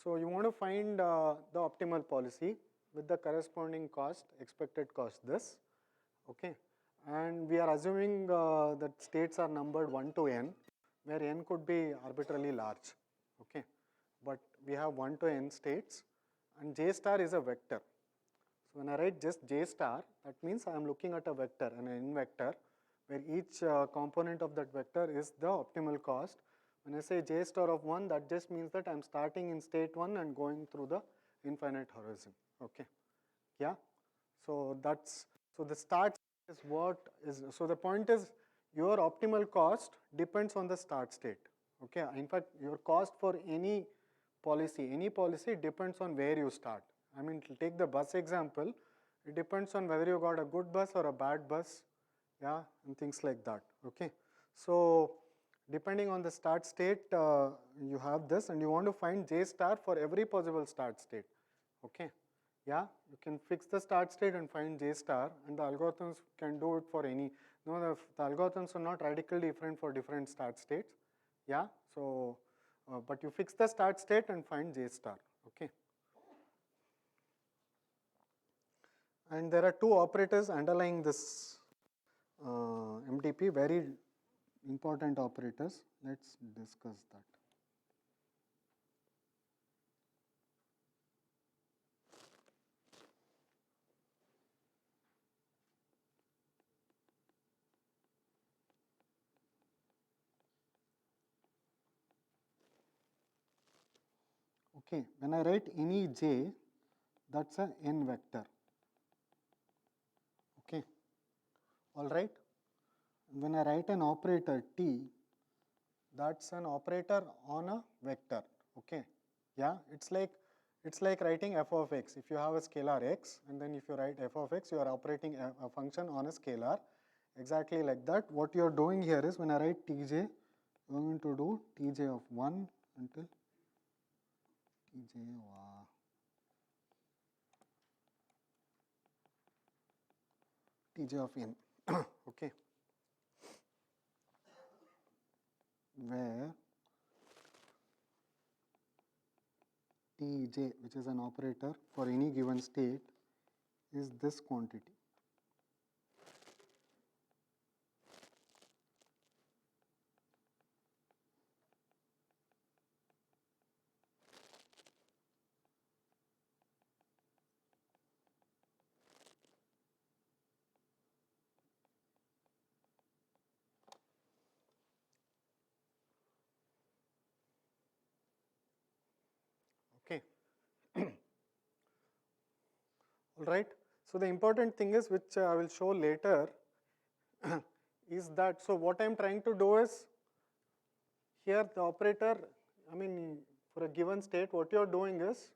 So you want to find the optimal policy with the corresponding cost, expected cost this, okay. And we are assuming that states are numbered 1 to n, where n could be arbitrarily large, okay. But we have 1 to n states, and J star is a vector. So when I write just J star, that means I am looking at a vector, an n vector, where each component of that vector is the optimal cost. When I say J star of 1, that just means that I am starting in state 1 and going through the infinite horizon, okay. Yeah, so that's, so the start is what is, so the point is your optimal cost depends on the start state, okay. In fact, your cost for any policy depends on where you start. I mean, take the bus example, it depends on whether you got a good bus or a bad bus, yeah, and things like that, okay. So depending on the start state, you have this, and you want to find J star for every possible start state, okay. Yeah, you can fix the start state and find J star, and the algorithms can do it for any. No, the algorithms are not radically different for different start states. Yeah, so, but you fix the start state and find J star, okay. And there are two operators underlying this MDP, very important operators. Let's discuss that. Okay, when I write any j, that's a n vector. Okay, all right. When I write an operator t, that's an operator on a vector. Okay, yeah, it's like writing f of x. If you have a scalar x, and then if you write f of x, you are operating a function on a scalar. Exactly like that. What you are doing here is, when I write tj, you are going to do tj of 1 until tj of n. Okay, where Tj, which is an operator for any given state, is this quantity. Okay. All right. So the important thing is, which I will show later, is that, so what I am trying to do is, here the operator, I mean, for a given state, what you are doing is,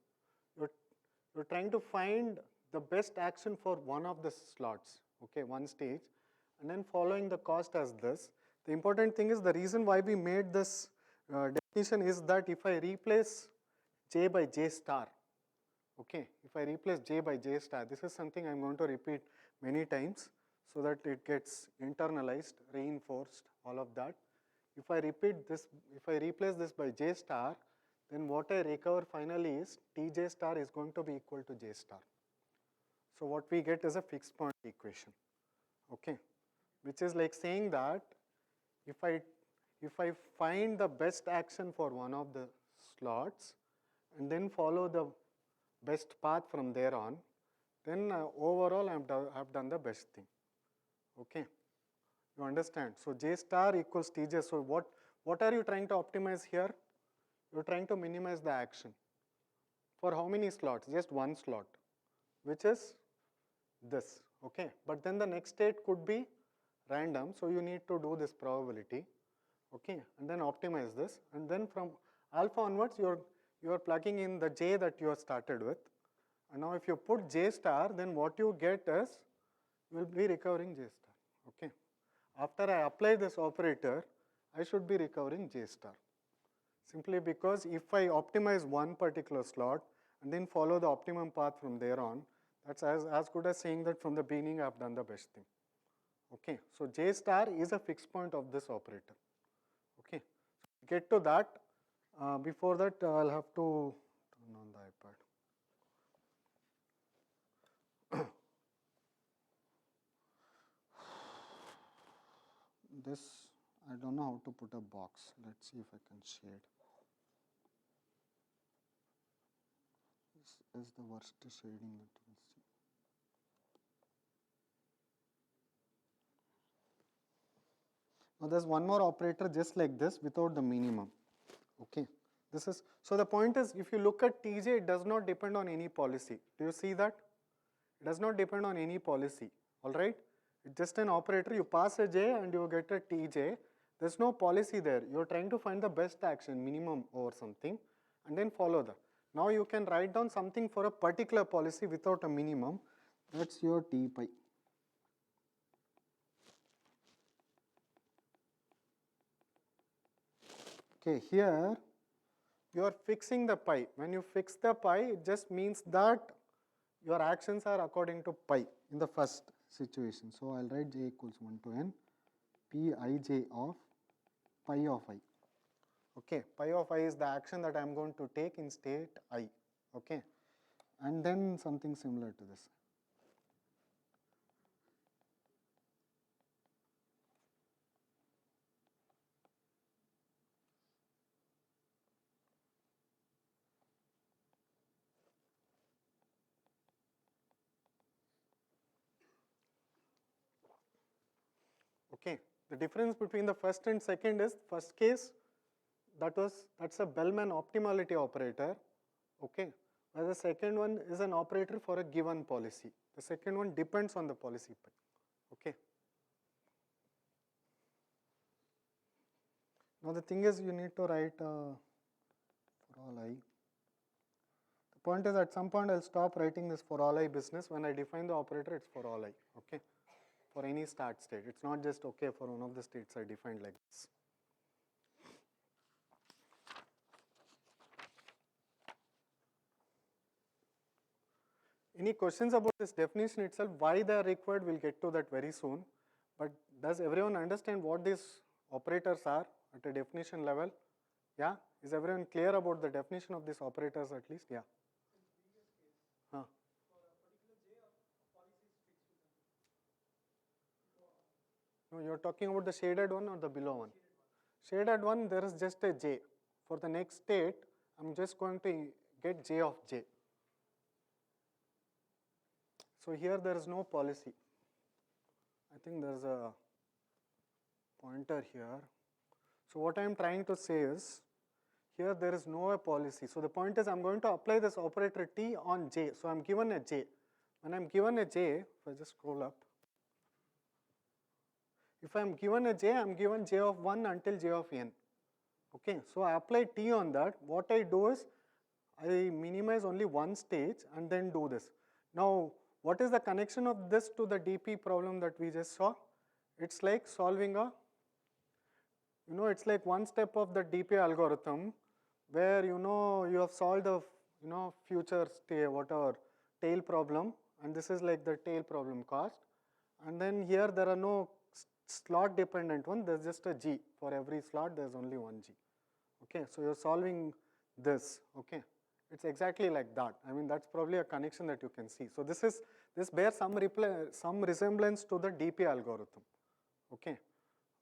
you're trying to find the best action for one of the slots, okay, one stage, and then following the cost as this. The important thing is, the reason why we made this definition is that if I replace j by j star, okay, if I replace j by j star, this is something I'm going to repeat many times so that it gets internalized, reinforced, all of that. If I repeat this, if I replace this by j star, then what I recover finally is tj star is going to be equal to j star. So what we get is a fixed point equation, okay, which is like saying that if I find the best action for one of the slots and then follow the best path from there on, then overall I have done the best thing, okay. You understand? So J star equals Tj. So what are you trying to optimize here? You're trying to minimize the action. For how many slots? Just one slot, which is this, okay. But then the next state could be random, so you need to do this probability, okay, and then optimize this, and then from alpha onwards you're plugging in the j that you have started with, and now if you put j star, then what you get is, you will be recovering j star, okay. After I apply this operator, I should be recovering j star, simply because if I optimize one particular slot and then follow the optimum path from there on, that's as good as saying that from the beginning I have done the best thing. Okay, so J star is a fixed point of this operator. Okay, so get to that. Before that, I'll have to turn this, I don't know how to put a box. Let's see if I can shade. This is the worst shading that you can see. Now there's one more operator just like this without the minimum. Okay, this is, so the point is, if you look at Tj, it does not depend on any policy. Do you see that? It does not depend on any policy, all right? It's just an operator, you pass a j and you get a Tj. There's no policy there. You're trying to find the best action, minimum or something, and then follow that. Now you can write down something for a particular policy without a minimum. That's your T pi. Okay, here you are fixing the pi. When you fix the pi, it just means that your actions are according to pi in the first situation. So I'll write j equals 1 to n Pij of pi of I. Okay, pi of I is the action that I'm going to take in state I. Okay, and then something similar to this. Okay, the difference between the first and second is, first case, that's a Bellman optimality operator. Okay, whereas the second one is an operator for a given policy. The second one depends on the policy pi. Okay. Now the thing is, you need to write for all I. The point is, at some point I'll stop writing this for all I business. When I define the operator, it's for all I. Okay, for any start state. It's not just okay for one of the states I defined like this. Any questions about this definition itself? Why they are required? We'll get to that very soon. But does everyone understand what these operators are at a definition level? Yeah? Is everyone clear about the definition of these operators at least? Yeah. Huh. No, you're talking about the shaded one or the below one? Shaded one, there is just a j. For the next state, I'm just going to get j of j. So here there is no policy. I think there's a pointer here. So what I'm trying to say is, here there is no policy. So the point is, I'm going to apply this operator T on j. So I'm given a j. When I'm given a j, if I just scroll up, if I'm given a j, I'm given j of 1 until j of n. Okay, so I apply T on that. What I do is, I minimize only one stage and then do this. Now, what is the connection of this to the DP problem that we just saw? It's like solving a, it's like one step of the DP algorithm where, you have solved the, future whatever tail problem, and this is like the tail problem cost. And then here there are no slot dependent one, there's just a G. For every slot, there's only one G. Okay, so you're solving this, okay. It's exactly like that. I mean, that's probably a connection that you can see. So this bears some resemblance to the DP algorithm, okay,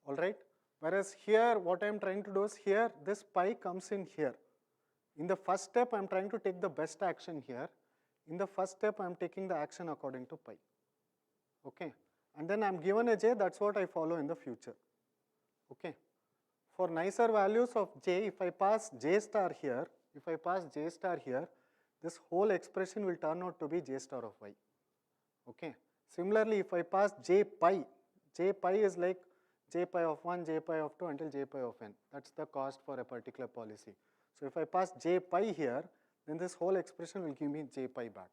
all right. Whereas here, what I'm trying to do is, here, this pi comes in here. In the first step, I'm trying to take the best action here. In the first step, I'm taking the action according to pi, okay. And then I'm given a j, that's what I follow in the future, okay. For nicer values of j, if I pass j star here, this whole expression will turn out to be j star of y, okay. Similarly, if I pass j pi is like j pi of 1, j pi of 2 until j pi of n. That's the cost for a particular policy. So if I pass j pi here, then this whole expression will give me j pi back,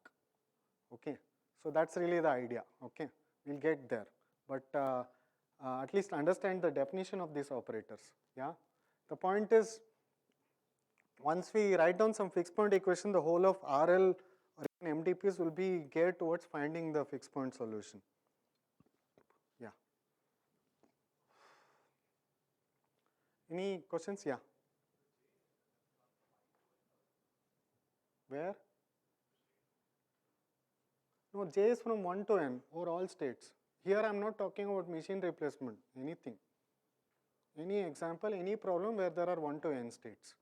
okay. So that's really the idea, okay. We'll get there, but at least understand the definition of these operators, yeah. The point is, once we write down some fixed point equation, the whole of RL or even MDPs will be geared towards finding the fixed point solution. Yeah. Any questions? Yeah. Where? No, J is from 1 to n over all states. Here I am not talking about machine replacement, anything. Any example, any problem where there are 1 to n states.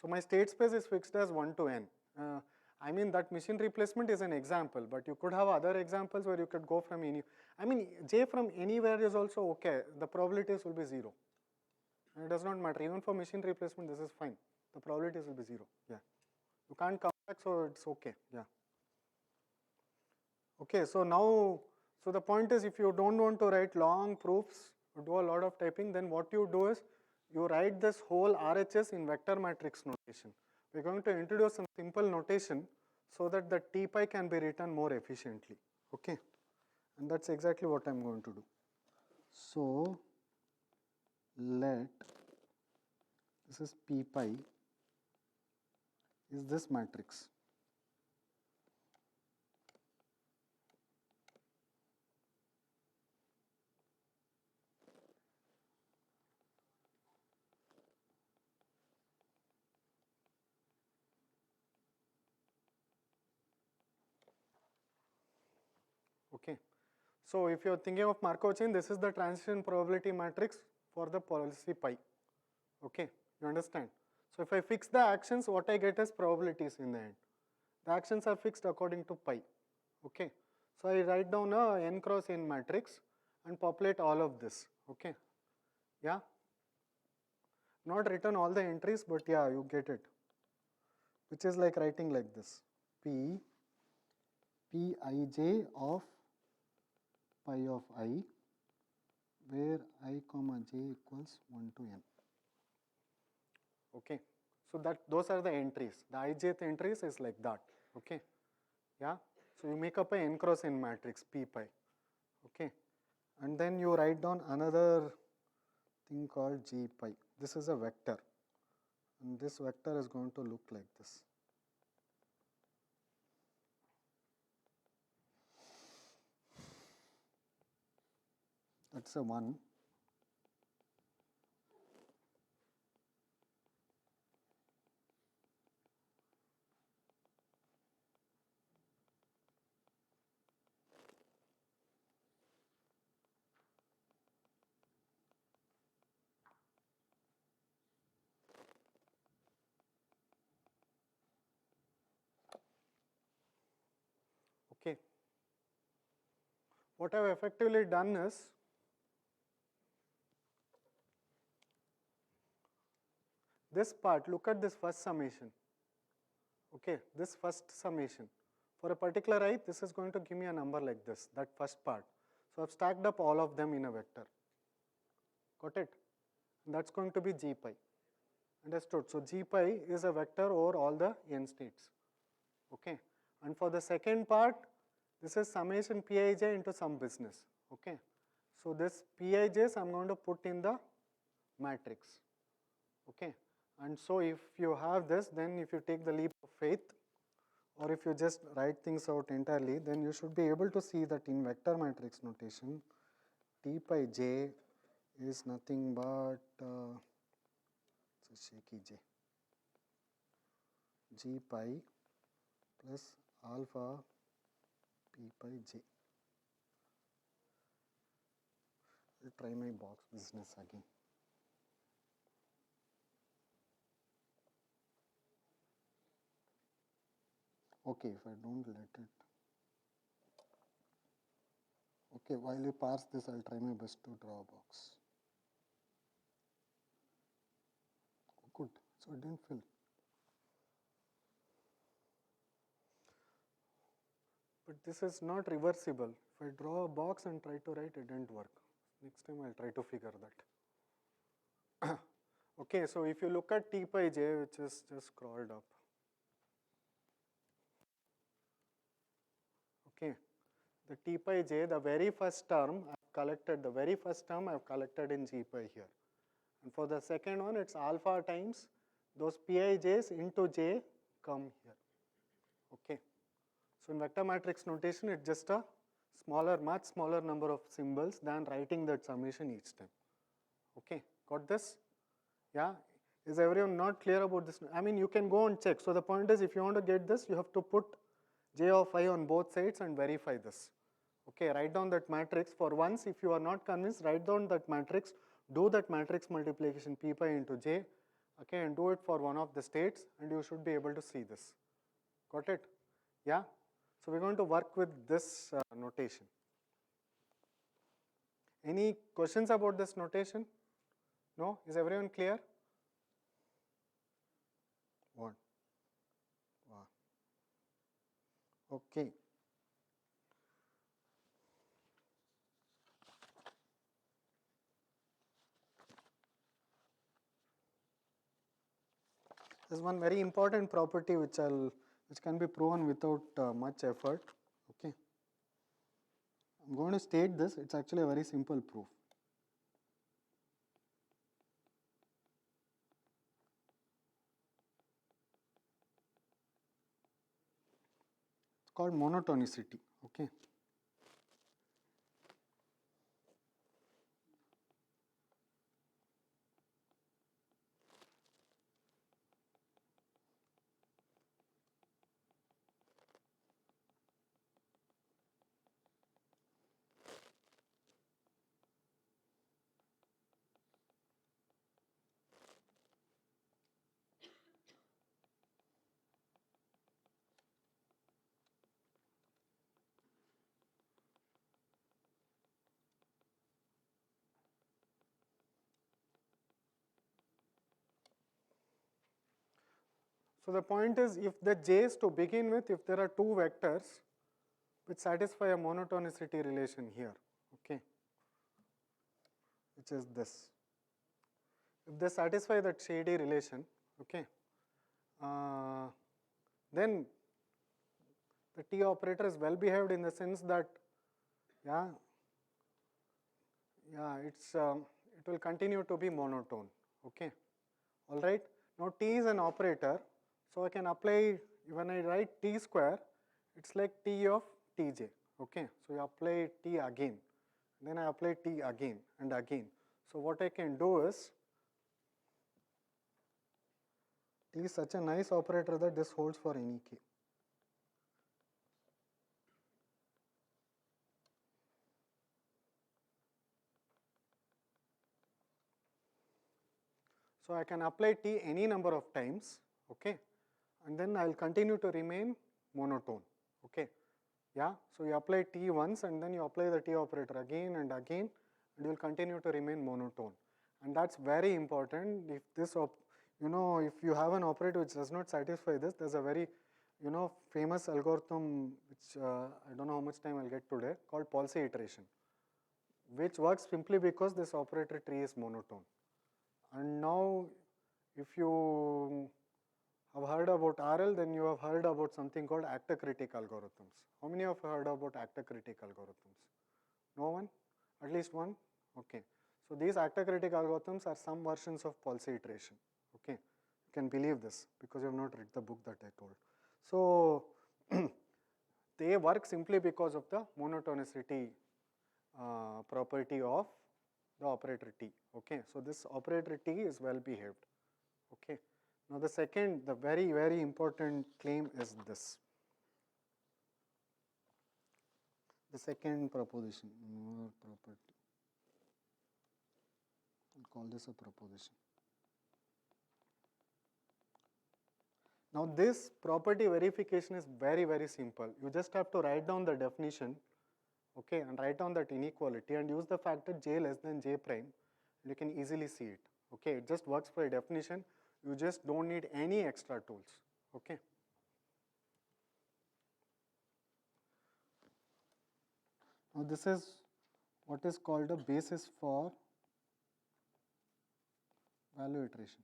So my state space is fixed as 1 to n. I mean that machine replacement is an example, but you could have other examples where you could go from any, I mean j from anywhere is also okay, the probabilities will be 0. It does not matter, even for machine replacement this is fine, the probabilities will be 0, yeah. You can't come back, so it's okay, yeah. Okay, so now, so the point is if you don't want to write long proofs, do a lot of typing, then what you do is you write this whole RHS in vector matrix notation. We're going to introduce some simple notation so that the T pi can be written more efficiently, okay? And that's exactly what I'm going to do. So, let, this is P pi, is this matrix. Okay. So if you're thinking of Markov chain, this is the transition probability matrix for the policy pi. Okay, you understand? So if I fix the actions, what I get is probabilities in the end. The actions are fixed according to pi. Okay. So I write down a n cross n matrix and populate all of this. Okay. Yeah. Not written all the entries, but yeah, you get it. Which is like writing like this. P Pij of pi of I, where I comma j equals 1 to n. Okay, so that those are the entries. The ijth entries is like that. Okay, yeah. So you make up a n cross n matrix P pi. Okay, and then you write down another thing called G pi. This is a vector, and this vector is going to look like this. That's a 1. Okay. What I've effectively done is, this part, look at this first summation. Okay, this first summation. For a particular I, this is going to give me a number like this, that first part. So I've stacked up all of them in a vector. Got it? And that's going to be G pi. Understood? So G pi is a vector over all the n states. Okay. And for the second part, this is summation Pij into some business. Okay. So this Pij's I'm going to put in the matrix. Okay. And so if you have this, then if you take the leap of faith, or if you just write things out entirely, then you should be able to see that in vector matrix notation, T pi j is nothing but it's a shaky j, G pi plus alpha P pi j. I'll try my box business again. Okay, if I don't let it. Okay, while you parse this, I'll try my best to draw a box. Good, so it didn't fill. But this is not reversible. If I draw a box and try to write, it didn't work. Next time I'll try to figure that. Okay, so if you look at T pi j, which is just scrolled up. Okay, the T pi j, the very first term I've collected, in G pi here. And for the second one, it's alpha times those Pij's into j come here. Okay. So in vector matrix notation, it's just a much smaller number of symbols than writing that summation each time. Okay, got this? Yeah, is everyone not clear about this? I mean, you can go and check. So the point is, if you want to get this, you have to put j of I on both sides and verify this. Okay, write down that matrix. For once, if you are not convinced, write down that matrix. do that matrix multiplication p pi into j, okay, and do it for one of the states, and you should be able to see this. Got it? Yeah? So we're going to work with this notation. Any questions about this notation? No? Is everyone clear? What? Wow. Okay. There's one very important property which can be proven without much effort. Okay. I'm going to state this. It's actually a very simple proof. It's called monotonicity. Okay. So the point is, if the j's to begin with, if there are two vectors which satisfy a monotonicity relation here, okay, which is this. If they satisfy that shady relation, okay, then the T operator is well behaved in the sense that, yeah, it will continue to be monotone, okay, all right. Now T is an operator, so I can apply, when I write T square, it's like T of Tj, okay. So you apply T again, then I apply T again and again. So what I can do is, T is such a nice operator that this holds for any k. So I can apply T any number of times, okay, and then I will continue to remain monotone, okay. Yeah, so you apply T once and then you apply the T operator again and again, and you will continue to remain monotone. And that's very important. If this, if you have an operator which does not satisfy this, there's a very, famous algorithm which I don't know how much time I'll get today, called Policy iteration, which works simply because this operator tree is monotone. And now, if you have heard about RL, then you have heard about something called actor-critic algorithms. How many of you heard about actor-critic algorithms? No one? At least one? Okay. So these actor-critic algorithms are some versions of policy iteration. Okay. You can believe this because you have not read the book that I told. So they work simply because of the monotonicity property of the operator T. Okay. So this operator T is well behaved. Okay. Now the second, the very, very important claim is this. The second proposition, property. I'll call this a proposition. Now this property verification is very, very simple. You just have to write down the definition, okay, and write down that inequality and use the factor j less than j prime. You can easily see it. Okay, it just works by definition. You just don't need any extra tools. Okay. Now this is what is called a basis for value iteration.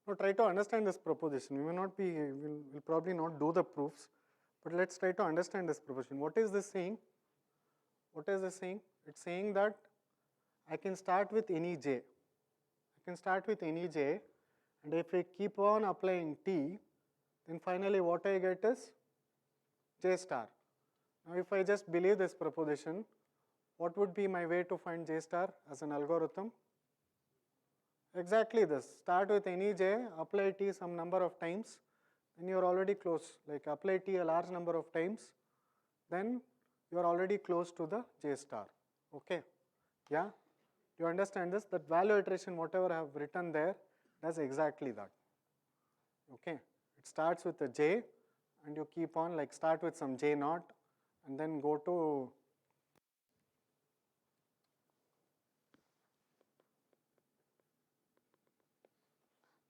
Now try to understand this proposition. We may not be, we'll probably not do the proofs, but let's try to understand this proposition. What is this saying? What is this saying? It's saying that I can start with any j. I can start with any j, and if I keep on applying t, then finally what I get is j star. Now if I just believe this proposition, what would be my way to find j star as an algorithm? Exactly this. Start with any j, apply t some number of times, then you are already close. Like apply t a large number of times, then you are already close to the j star. Okay? Yeah? Do you understand this? That value iteration, whatever I have written there, does exactly that. Okay? It starts with a j, and you keep on, like start with some j naught, and then go to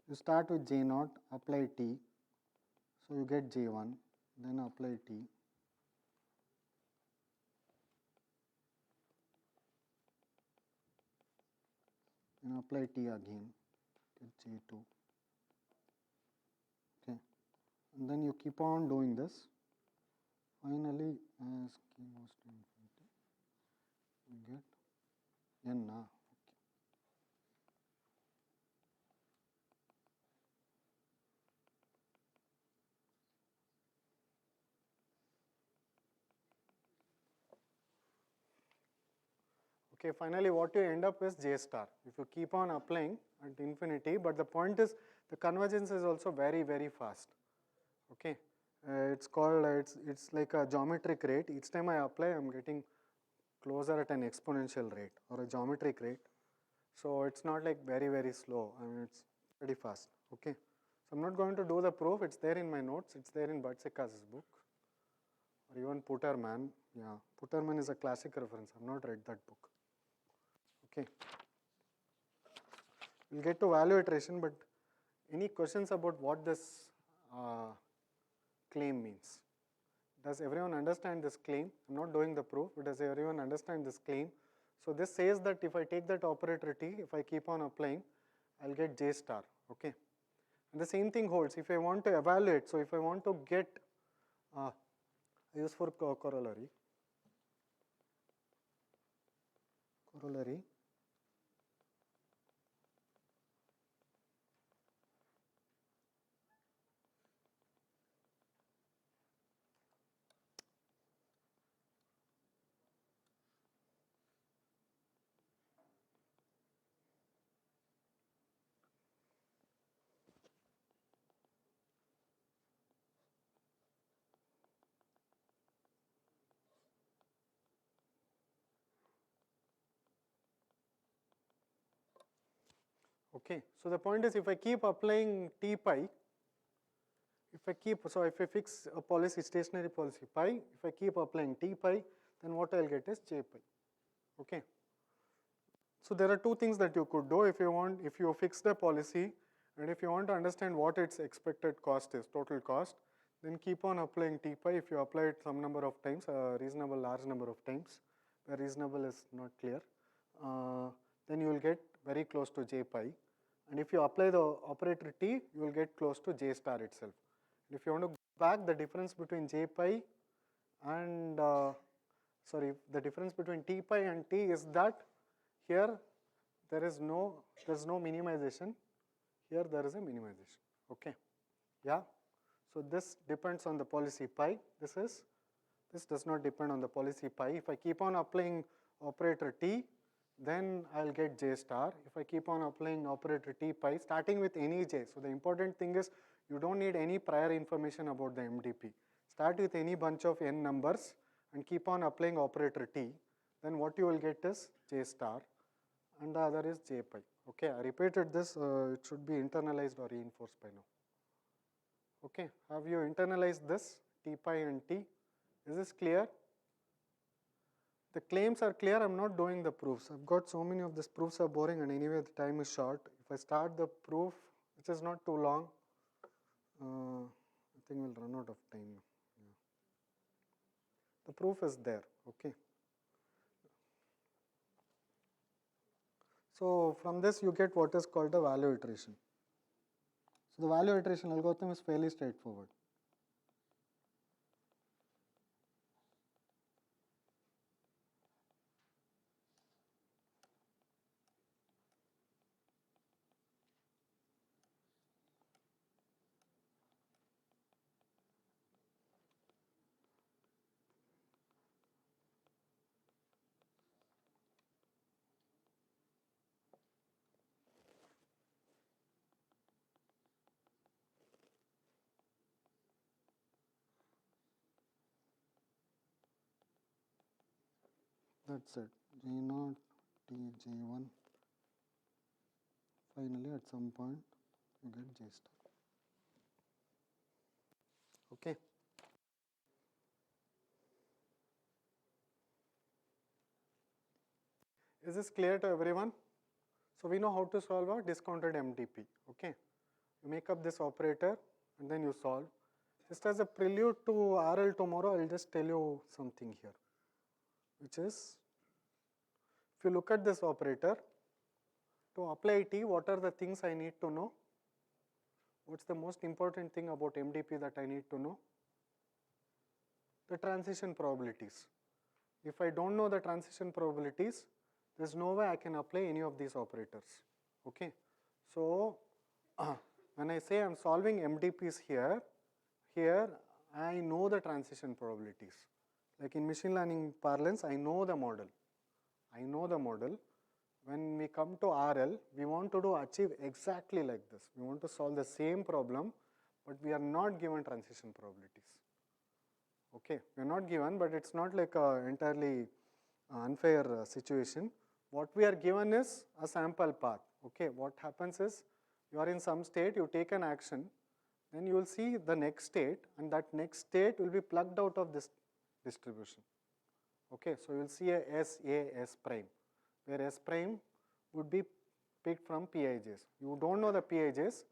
you start with j naught, apply t, so you get j1, then apply t, then apply t again, get j2, okay, and then you keep on doing this. Finally, as k goes to infinity, you get n. Okay. Okay, finally what you end up is j star. If you keep on applying at infinity, but the point is the convergence is also very, very fast. Okay, it's called, it's like a geometric rate. Each time I apply, I'm getting closer at an exponential rate or a geometric rate. So it's not like very, very slow. I mean, it's pretty fast. Okay, so I'm not going to do the proof. It's there in my notes. It's there in Butsikas's book, or even Puterman. Yeah, Puterman is a classic reference. I've not read that book. Okay, we'll get to value iteration, but any questions about what this claim means? Does everyone understand this claim? I'm not doing the proof, but does everyone understand this claim? So this says that if I take that operator t, if I keep on applying, I'll get j star. Okay, and the same thing holds if I want to evaluate. So if I want to get, I use for corollary. Okay, so the point is if I keep applying t pi, if I fix a policy, stationary policy pi, if I keep applying t pi, then what I'll get is j pi. Okay. So there are two things that you could do if you fix the policy, and if you want to understand what its expected cost is, total cost, then keep on applying t pi. If you apply it some number of times, a reasonable large number of times, where reasonable is not clear, then you will get very close to j pi. And if you apply the operator t, you will get close to j star itself. And if you want to go back, the difference between j pi and the difference between t pi and t is that here there's no minimization. Here there is a minimization. Okay, yeah. So this depends on the policy pi. This does not depend on the policy pi. If I keep on applying operator t, then I'll get j star. If I keep on applying operator t pi, starting with any j. So the important thing is you don't need any prior information about the MDP. Start with any bunch of n numbers and keep on applying operator t. Then what you will get is j star, and the other is j pi. Okay, I repeated this. It should be internalized or reinforced by now. Okay, have you internalized this t pi and t? Is this clear? The claims are clear. I'm not doing the proofs. I've got so many of these proofs are boring, and anyway the time is short. If I start the proof, which is not too long, I think we'll run out of time. Yeah. The proof is there. Okay. So from this you get what is called a value iteration. So the value iteration algorithm is fairly straightforward. That's it, J0 T J1. Finally, at some point, you get J star. Okay. Is this clear to everyone? So we know how to solve a discounted MDP. Okay. You make up this operator and then you solve. Just as a prelude to RL tomorrow, I'll just tell you something here, which is, if you look at this operator, to apply T, what are the things I need to know? What's the most important thing about MDP that I need to know? The transition probabilities. If I don't know the transition probabilities, there's no way I can apply any of these operators. Okay. So when I say I'm solving MDPs here I know the transition probabilities. Like in machine learning parlance, I know the model. When we come to RL, we want to achieve exactly like this. We want to solve the same problem, but we are not given transition probabilities. Okay, we are not given, but it's not like an entirely unfair situation. What we are given is a sample path. Okay, what happens is, you are in some state, you take an action, then you will see the next state, and that next state will be plugged out of this distribution. Okay, so you will see a S prime, where S prime would be picked from Pijs. You don't know the Pijs,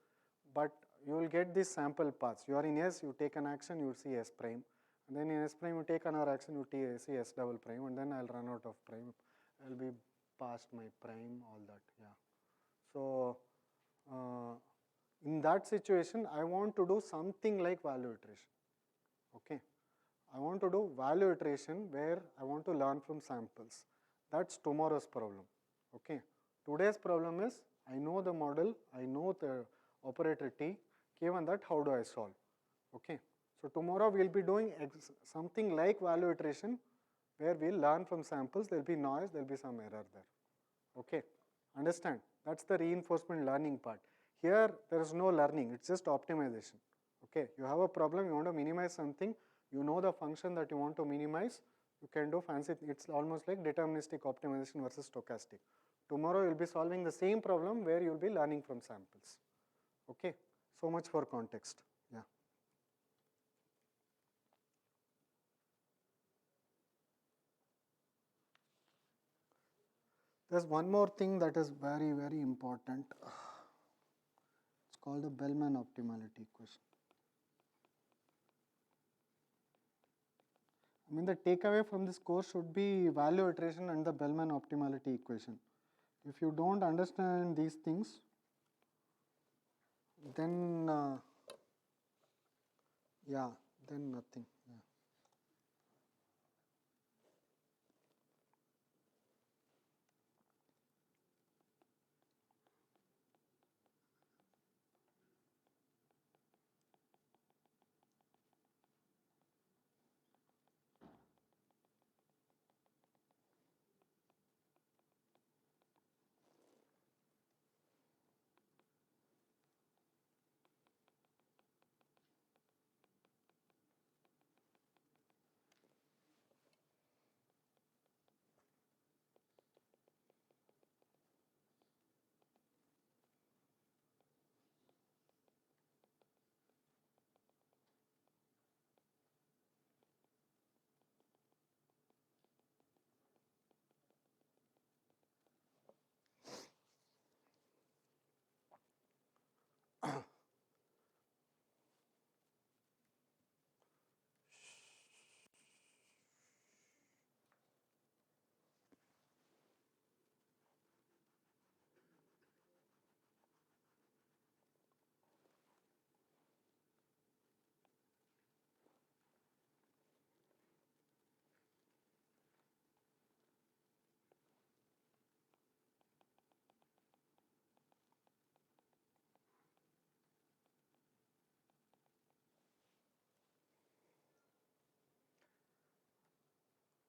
but you will get these sample paths. You are in S, you take an action, you will see S prime. And then in S prime, you take another action, you see S double prime, and then I'll run out of prime. I'll be past my prime, all that, yeah. So, in that situation, I want to do something like value iteration. Okay. I want to do value iteration where I want to learn from samples. That's tomorrow's problem. Okay. Today's problem is, I know the model, I know the operator T, given that, how do I solve? Okay. So tomorrow we'll be doing something like value iteration where we'll learn from samples, there'll be noise, there'll be some error there. Okay. Understand? That's the reinforcement learning part. Here, there is no learning, it's just optimization. Okay. You have a problem, you want to minimize something, you know the function that you want to minimize, you can do fancy, it's almost like deterministic optimization versus stochastic. Tomorrow you'll be solving the same problem where you'll be learning from samples. Okay, so much for context. Yeah. There's one more thing that is very, very important. It's called the Bellman optimality equation. I mean, the takeaway from this course should be value iteration and the Bellman optimality equation. If you don't understand these things, then then nothing. Yeah.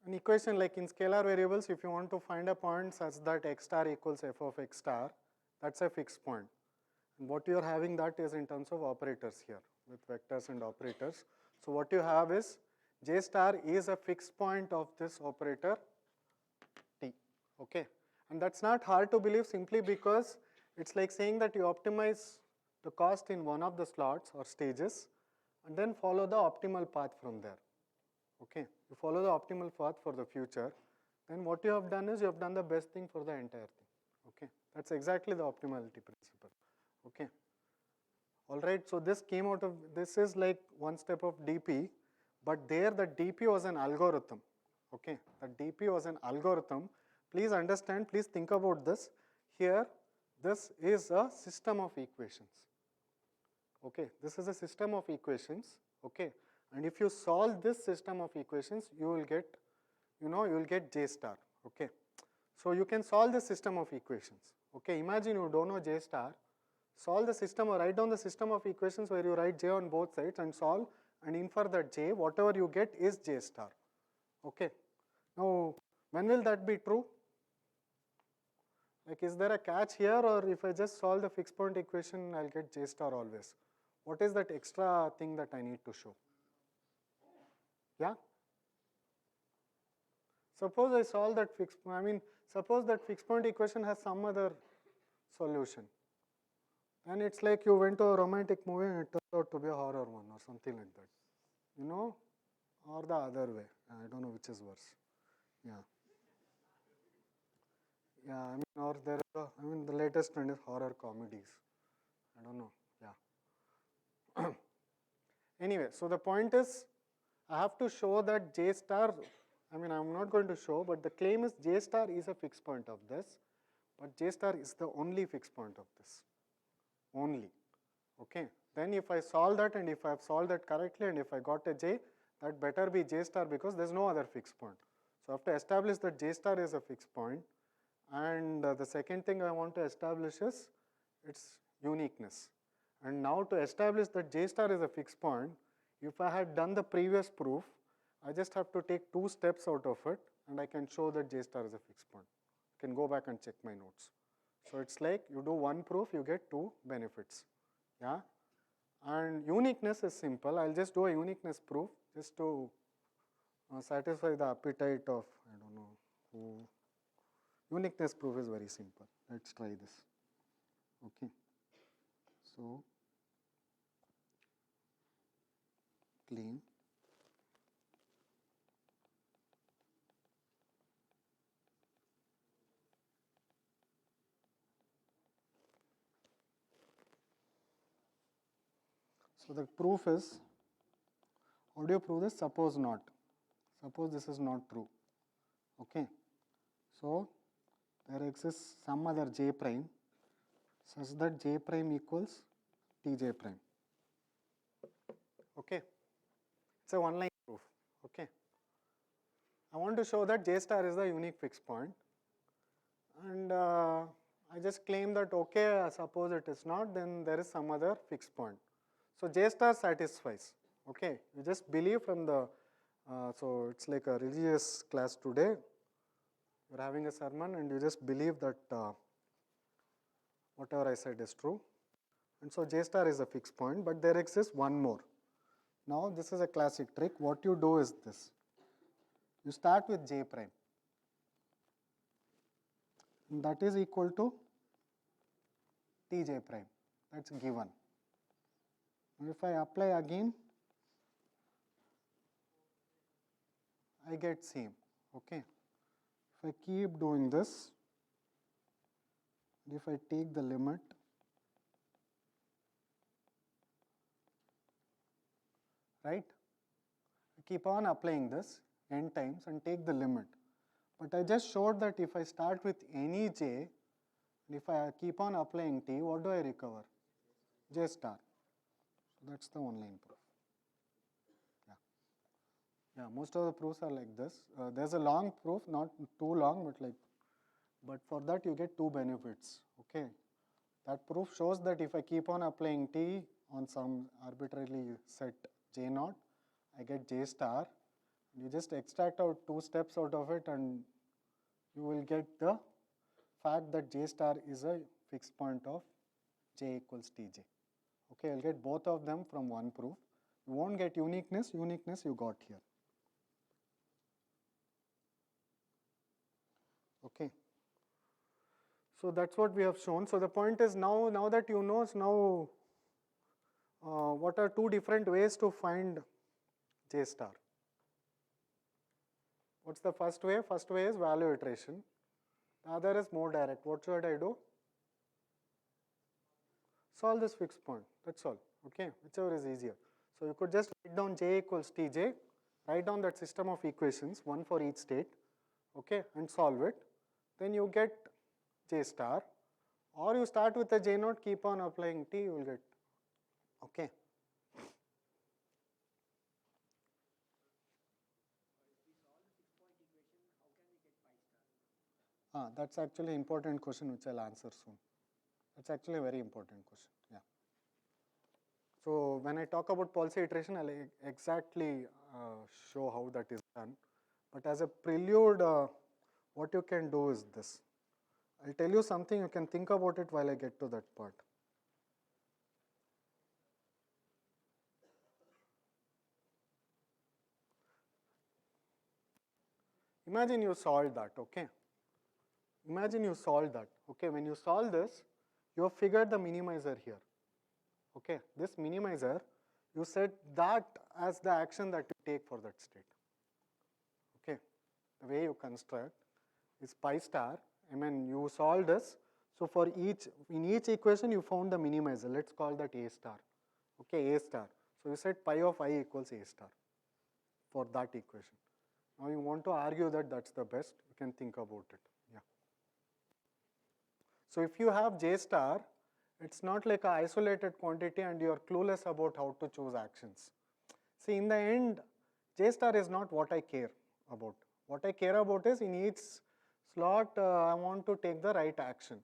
An equation like in scalar variables, if you want to find a point such that x star equals f of x star, that's a fixed point. And what you are having that is in terms of operators here with vectors and operators. So what you have is j star is a fixed point of this operator Okay, and that's not hard to believe simply because it's like saying that you optimize the cost in one of the slots or stages and then follow the optimal path from there. Okay, you follow the optimal path for the future, then what you have done is you have done the best thing for the entire thing. Okay, that's exactly the optimality principle. Okay, all right, so this came out of, this is like one step of DP, but there the DP was an algorithm. Okay, the DP was an algorithm. Please understand, please think about this. Here, this is a system of equations. Okay, this is a system of equations. Okay, and if you solve this system of equations, you will get, you will get J star. Okay, so you can solve the system of equations. Okay, imagine you don't know J star, solve the system or write down the system of equations where you write J on both sides and solve and infer that J, whatever you get is J star. Okay, now when will that be true? Like, is there a catch here, or if I just solve the fixed point equation, I'll get J star always? What is that extra thing that I need to show? Yeah? Suppose I solve that suppose that fixed point equation has some other solution. And it's like you went to a romantic movie and it turned out to be a horror one or something like that. Or the other way. I don't know which is worse. Yeah. Yeah, or there are, the latest trend is horror comedies. I don't know. Yeah. Anyway, so the point is, I have to show that J star, I'm not going to show, but the claim is J star is a fixed point of this, but J star is the only fixed point of this. Only. Okay. Then if I solve that and if I have solved that correctly and if I got a J, that better be J star because there's no other fixed point. So I have to establish that J star is a fixed point. And the second thing I want to establish is its uniqueness. And now to establish that J star is a fixed point, if I had done the previous proof, I just have to take 2 steps out of it and I can show that J star is a fixed point. I can go back and check my notes. So it's like you do one proof, you get 2 benefits. Yeah. And uniqueness is simple. I'll just do a uniqueness proof just to satisfy the appetite of, I don't know who. Uniqueness proof is very simple. Let's try this. Okay. So, claim so the proof is, how do you prove this? Suppose not. Suppose this is not true. Okay. So, there exists some other J prime such that J prime equals Tj prime. Okay. It's a one line proof. Okay. I want to show that J star is the unique fixed point. And I just claim that, okay, suppose it is not, then there is some other fixed point. So J star satisfies. Okay. You just believe from the, so it's like a religious class today. You're having a sermon and you just believe that whatever I said is true. And so J star is a fixed point, but there exists one more. Now this is a classic trick. What you do is this. You start with J prime. And that is equal to Tj prime. That's given. If I apply again, I get same. Okay. If I keep doing this, if I take the limit, right? I keep on applying this n times and take the limit. But I just showed that if I start with any j, and if I keep on applying t, what do I recover? J star. So that's the one line proof. Yeah, most of the proofs are like this. There's a long proof, not too long, but for that you get 2 benefits. Okay, that proof shows that if I keep on applying t on some arbitrarily set j naught, I get j star. You just extract out 2 steps out of it, and you will get the fact that j star is a fixed point of j equals tj. Okay, I'll get both of them from one proof. You won't get uniqueness. Uniqueness you got here. Okay. So that's what we have shown. So the point is now that you know, so now what are two different ways to find J star? What's the first way? First way is value iteration. The other is more direct. What should I do? Solve this fixed point. That's all. Okay, whichever is easier. So you could just write down J equals Tj, write down that system of equations, one for each state, okay, and solve it. Then you get J star, or you start with a J naught, keep on applying T, you will get, okay. That's actually an important question which I'll answer soon. That's actually a very important question, yeah. So when I talk about policy iteration, I'll exactly show how that is done. But as a prelude, what you can do is this. I'll tell you something, you can think about it while I get to that part. Imagine you solve that, okay? Imagine you solve that, okay? When you solve this, you have figured the minimizer here, okay? This minimizer, you set that as the action that you take for that state, okay? The way you construct is pi star, I mean you solve this, so for in each equation you found the minimizer, let's call that A star, okay, A star. So you said pi of I equals A star for that equation. Now you want to argue that that's the best, you can think about it, yeah. So if you have J star, it's not like an isolated quantity and you are clueless about how to choose actions. See, in the end, J star is not what I care about. What I care about is in each slot, I want to take the right action.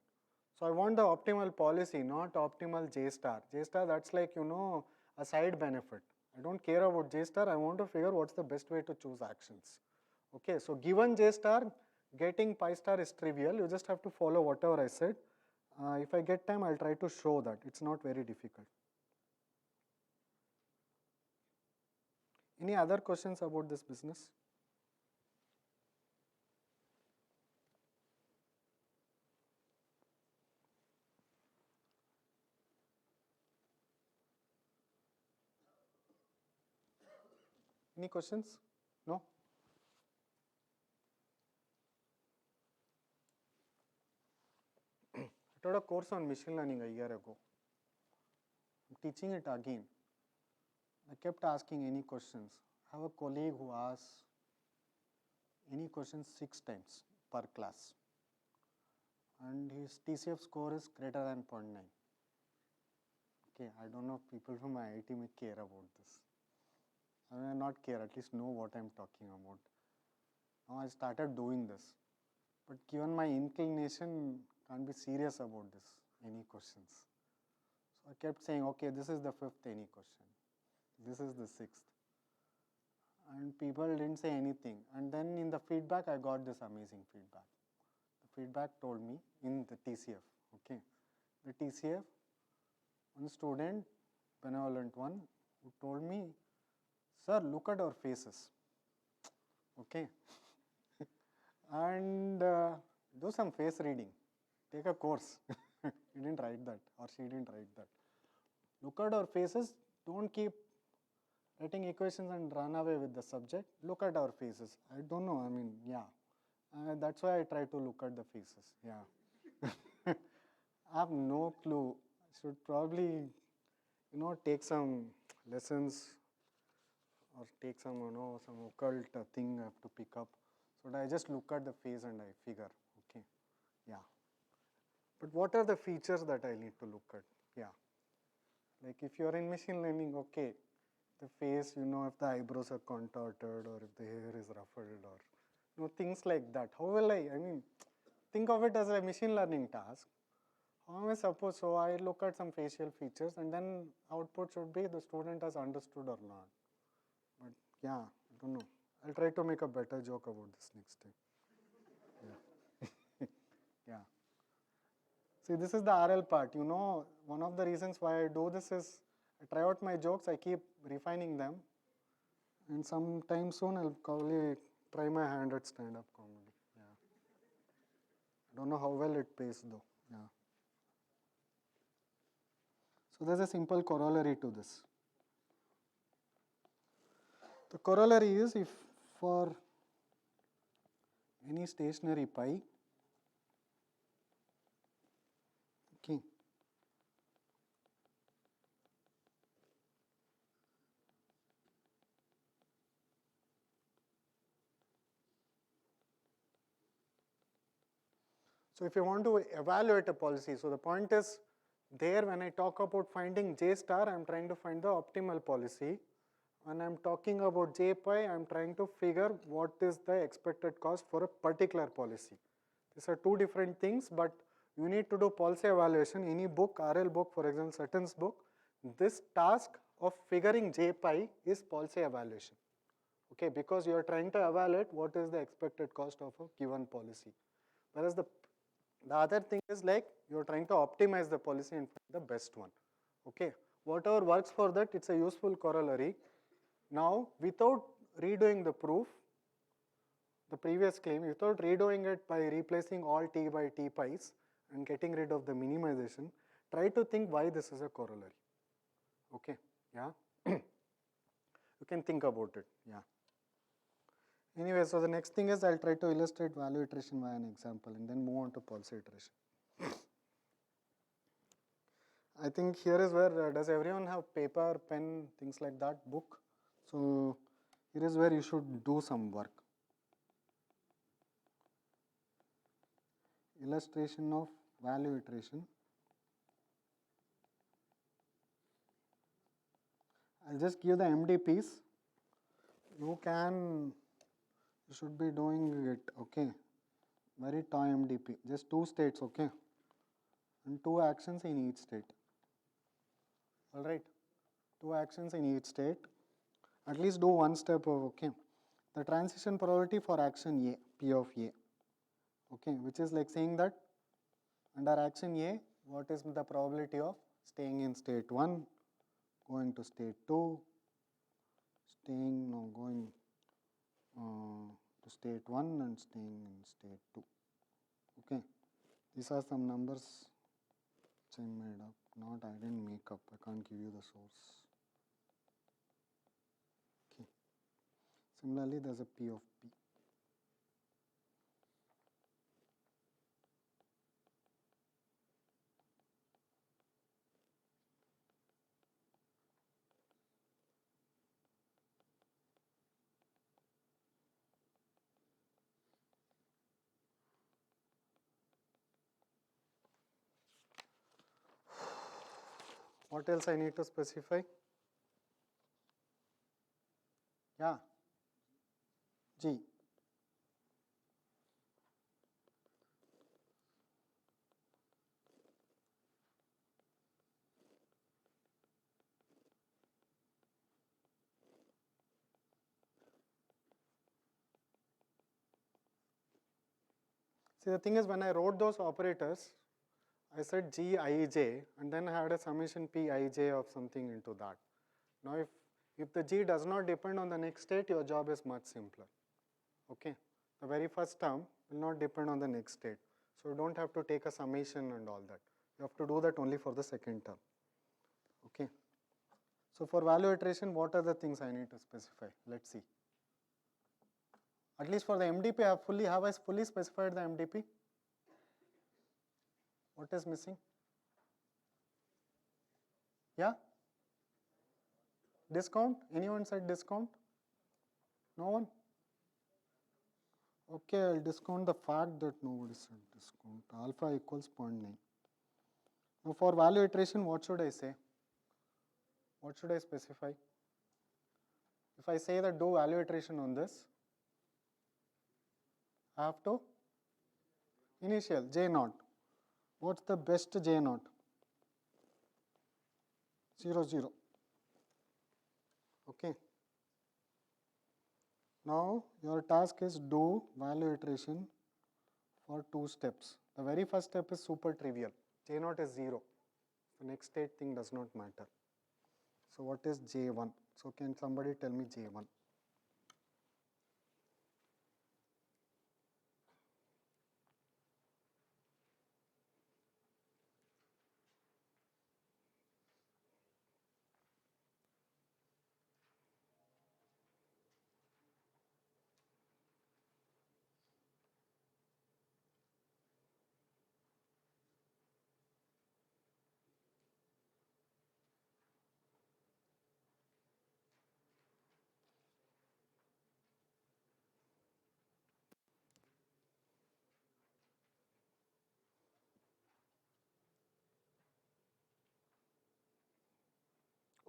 So I want the optimal policy, not optimal J star. J star, that's like, you know, a side benefit. I don't care about J star, I want to figure what's the best way to choose actions. Okay, so given J star, getting pi star is trivial. You just have to follow whatever I said. If I get time, I'll try to show that. It's not very difficult. Any other questions about this business? Any questions? No? I taught a course on machine learning a year ago. I'm teaching it again. I kept asking any questions. I have a colleague who asks any questions 6 times per class. And his TCF score is greater than 0.9. Okay, I don't know if people from IIT may care about this. I may not care, at least know what I'm talking about. Now I started doing this. But given my inclination, can't be serious about this, any questions. So I kept saying, okay, this is the 5th any question. This is the 6th. And people didn't say anything. And then in the feedback, I got this amazing feedback. The feedback told me in the TCF, okay. The TCF, one student, benevolent one, who told me, sir, look at our faces, okay. And do some face reading, take a course. He didn't write that, or she didn't write that. Look at our faces, don't keep writing equations and run away with the subject. Look at our faces. I don't know, I mean, yeah. That's why I try to look at the faces, yeah. I have no clue. I should probably, you know, take some lessons or take some, you know, some occult thing I have to pick up. So I just look at the face and I figure, okay, yeah. But what are the features that I need to look at? Yeah. Like if you're in machine learning, okay, the face, you know, if the eyebrows are contorted or if the hair is ruffled or, you know, things like that. How will I mean, think of it as a machine learning task. How am I supposed, so I look at some facial features and then output should be the student has understood or not. But yeah, I don't know. I'll try to make a better joke about this next time. Yeah. Yeah. See, this is the RL part. You know, one of the reasons why I do this is I try out my jokes, I keep refining them. And sometime soon I'll probably try my hand at stand-up comedy. Yeah. I don't know how well it pays though. Yeah. So there's a simple corollary to this. The corollary is if for any stationary pi, okay, so if you want to evaluate a policy, so the point is there when I talk about finding J star, I am trying to find the optimal policy. When I am talking about J pi, I am trying to figure what is the expected cost for a particular policy. These are two different things, but you need to do policy evaluation. Any book, RL book, for example, Sutton's book, this task of figuring J pi is policy evaluation. Okay, because you are trying to evaluate what is the expected cost of a given policy. Whereas the other thing is like you are trying to optimize the policy and find the best one. Okay, whatever works for that, it's a useful corollary. Now, without redoing the proof, the previous claim, without redoing it by replacing all t by t pi's and getting rid of the minimization, try to think why this is a corollary. Okay, yeah. You can think about it, yeah. Anyway, so the next thing is I'll try to illustrate value iteration by an example and then move on to policy iteration. I think here is where, does everyone have paper, pen, things like that, book? So here is where you should do some work. Illustration of value iteration. I'll just give the MDPs. You should be doing it, okay. Very toy MDP, just 2 states, okay. And 2 actions in each state. Alright, 2 actions in each state. At least do 1 step of, okay. The transition probability for action A, P of A, okay, which is like saying that under action A, what is the probability of staying in state 1, going to state 2, going to state 1 and staying in state 2. Okay, these are some numbers which I made up. Not, I didn't make up, I can't give you the source. Okay, similarly there's a P of P. What else I need to specify? Yeah, G. See, the thing is when I wrote those operators, I said G ij and then I had a summation P ij of something into that. Now if the G does not depend on the next state, your job is much simpler. Okay, the very first term will not depend on the next state. So you don't have to take a summation and all that. You have to do that only for the second term. Okay. So for value iteration, what are the things I need to specify? Let's see. At least for the MDP, have I fully specified the MDP? What is missing? Yeah? Discount? Anyone said discount? No one? Okay, I'll discount the fact that nobody said discount. Alpha equals 0.9. Now for value iteration, what should I say? What should I specify? If I say that do value iteration on this, I have to initial J naught. What's the best J naught? 0, 0. Okay. Now your task is do value iteration for 2 steps. The very first step is super trivial. J naught is 0. The next state thing does not matter. So what is J1? So can somebody tell me J1?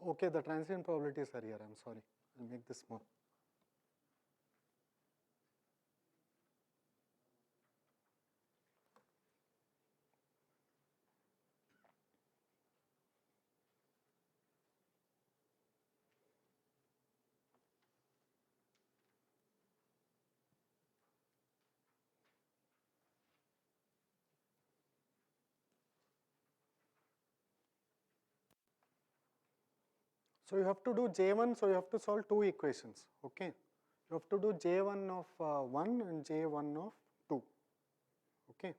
Okay, the transition probabilities are here. I'm sorry. I'll make this small. So you have to do J1, so you have to solve two equations, okay? You have to do J1 of 1 and J1 of 2, okay?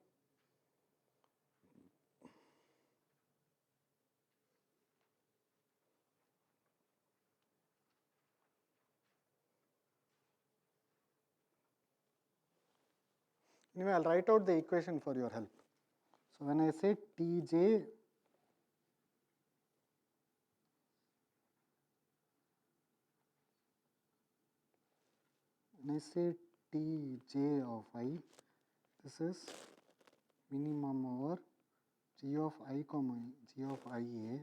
Anyway, I'll write out the equation for your help. So when I say Tj, when I say Tj of I, this is minimum over G of I comma G of Ia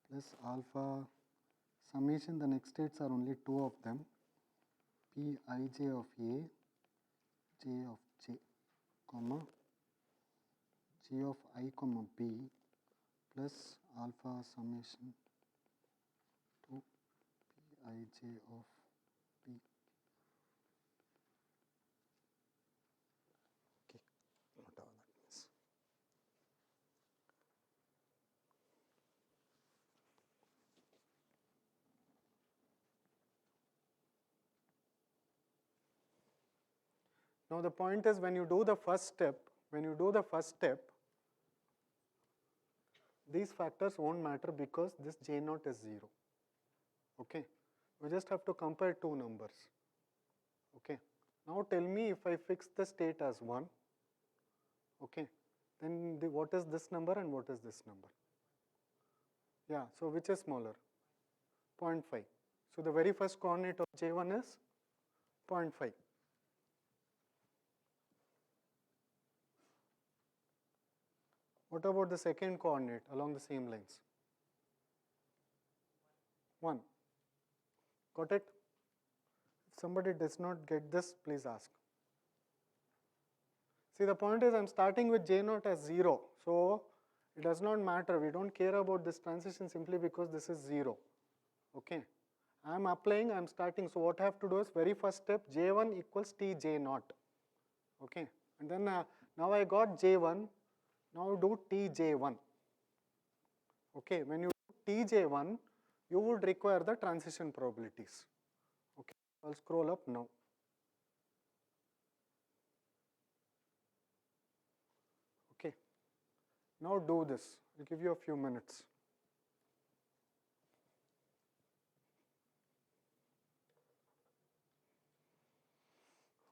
plus alpha summation, the next states are only two of them, Pij of A, J of J, comma G of I comma B plus alpha summation to Pij of B. Okay, whatever that means. Now the point is, when you do the first step, these factors won't matter because this J naught is 0. Okay, we just have to compare two numbers. Okay, now tell me if I fix the state as 1, okay, then what is this number and what is this number? Yeah, so which is smaller? 0.5. So the very first coordinate of J1 is 0.5. What about the second coordinate along the same lines? 1. Got it? If somebody does not get this, please ask. See, the point is, I'm starting with J naught as 0. So it does not matter. We don't care about this transition simply because this is 0. Okay. I'm starting. So what I have to do is, very first step, J1 equals Tj naught. Okay. And then now I got J1. Now do Tj1. Okay. When you do Tj1, you would require the transition probabilities. Okay. I'll scroll up now. Okay. Now do this. I'll give you a few minutes.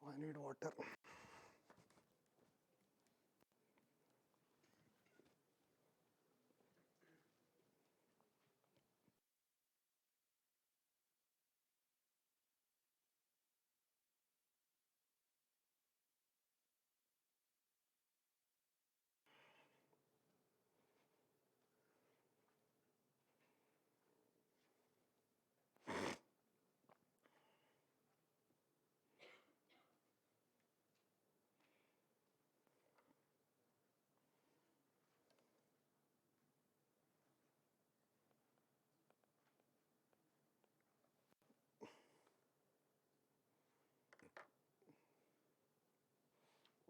Oh, I need water.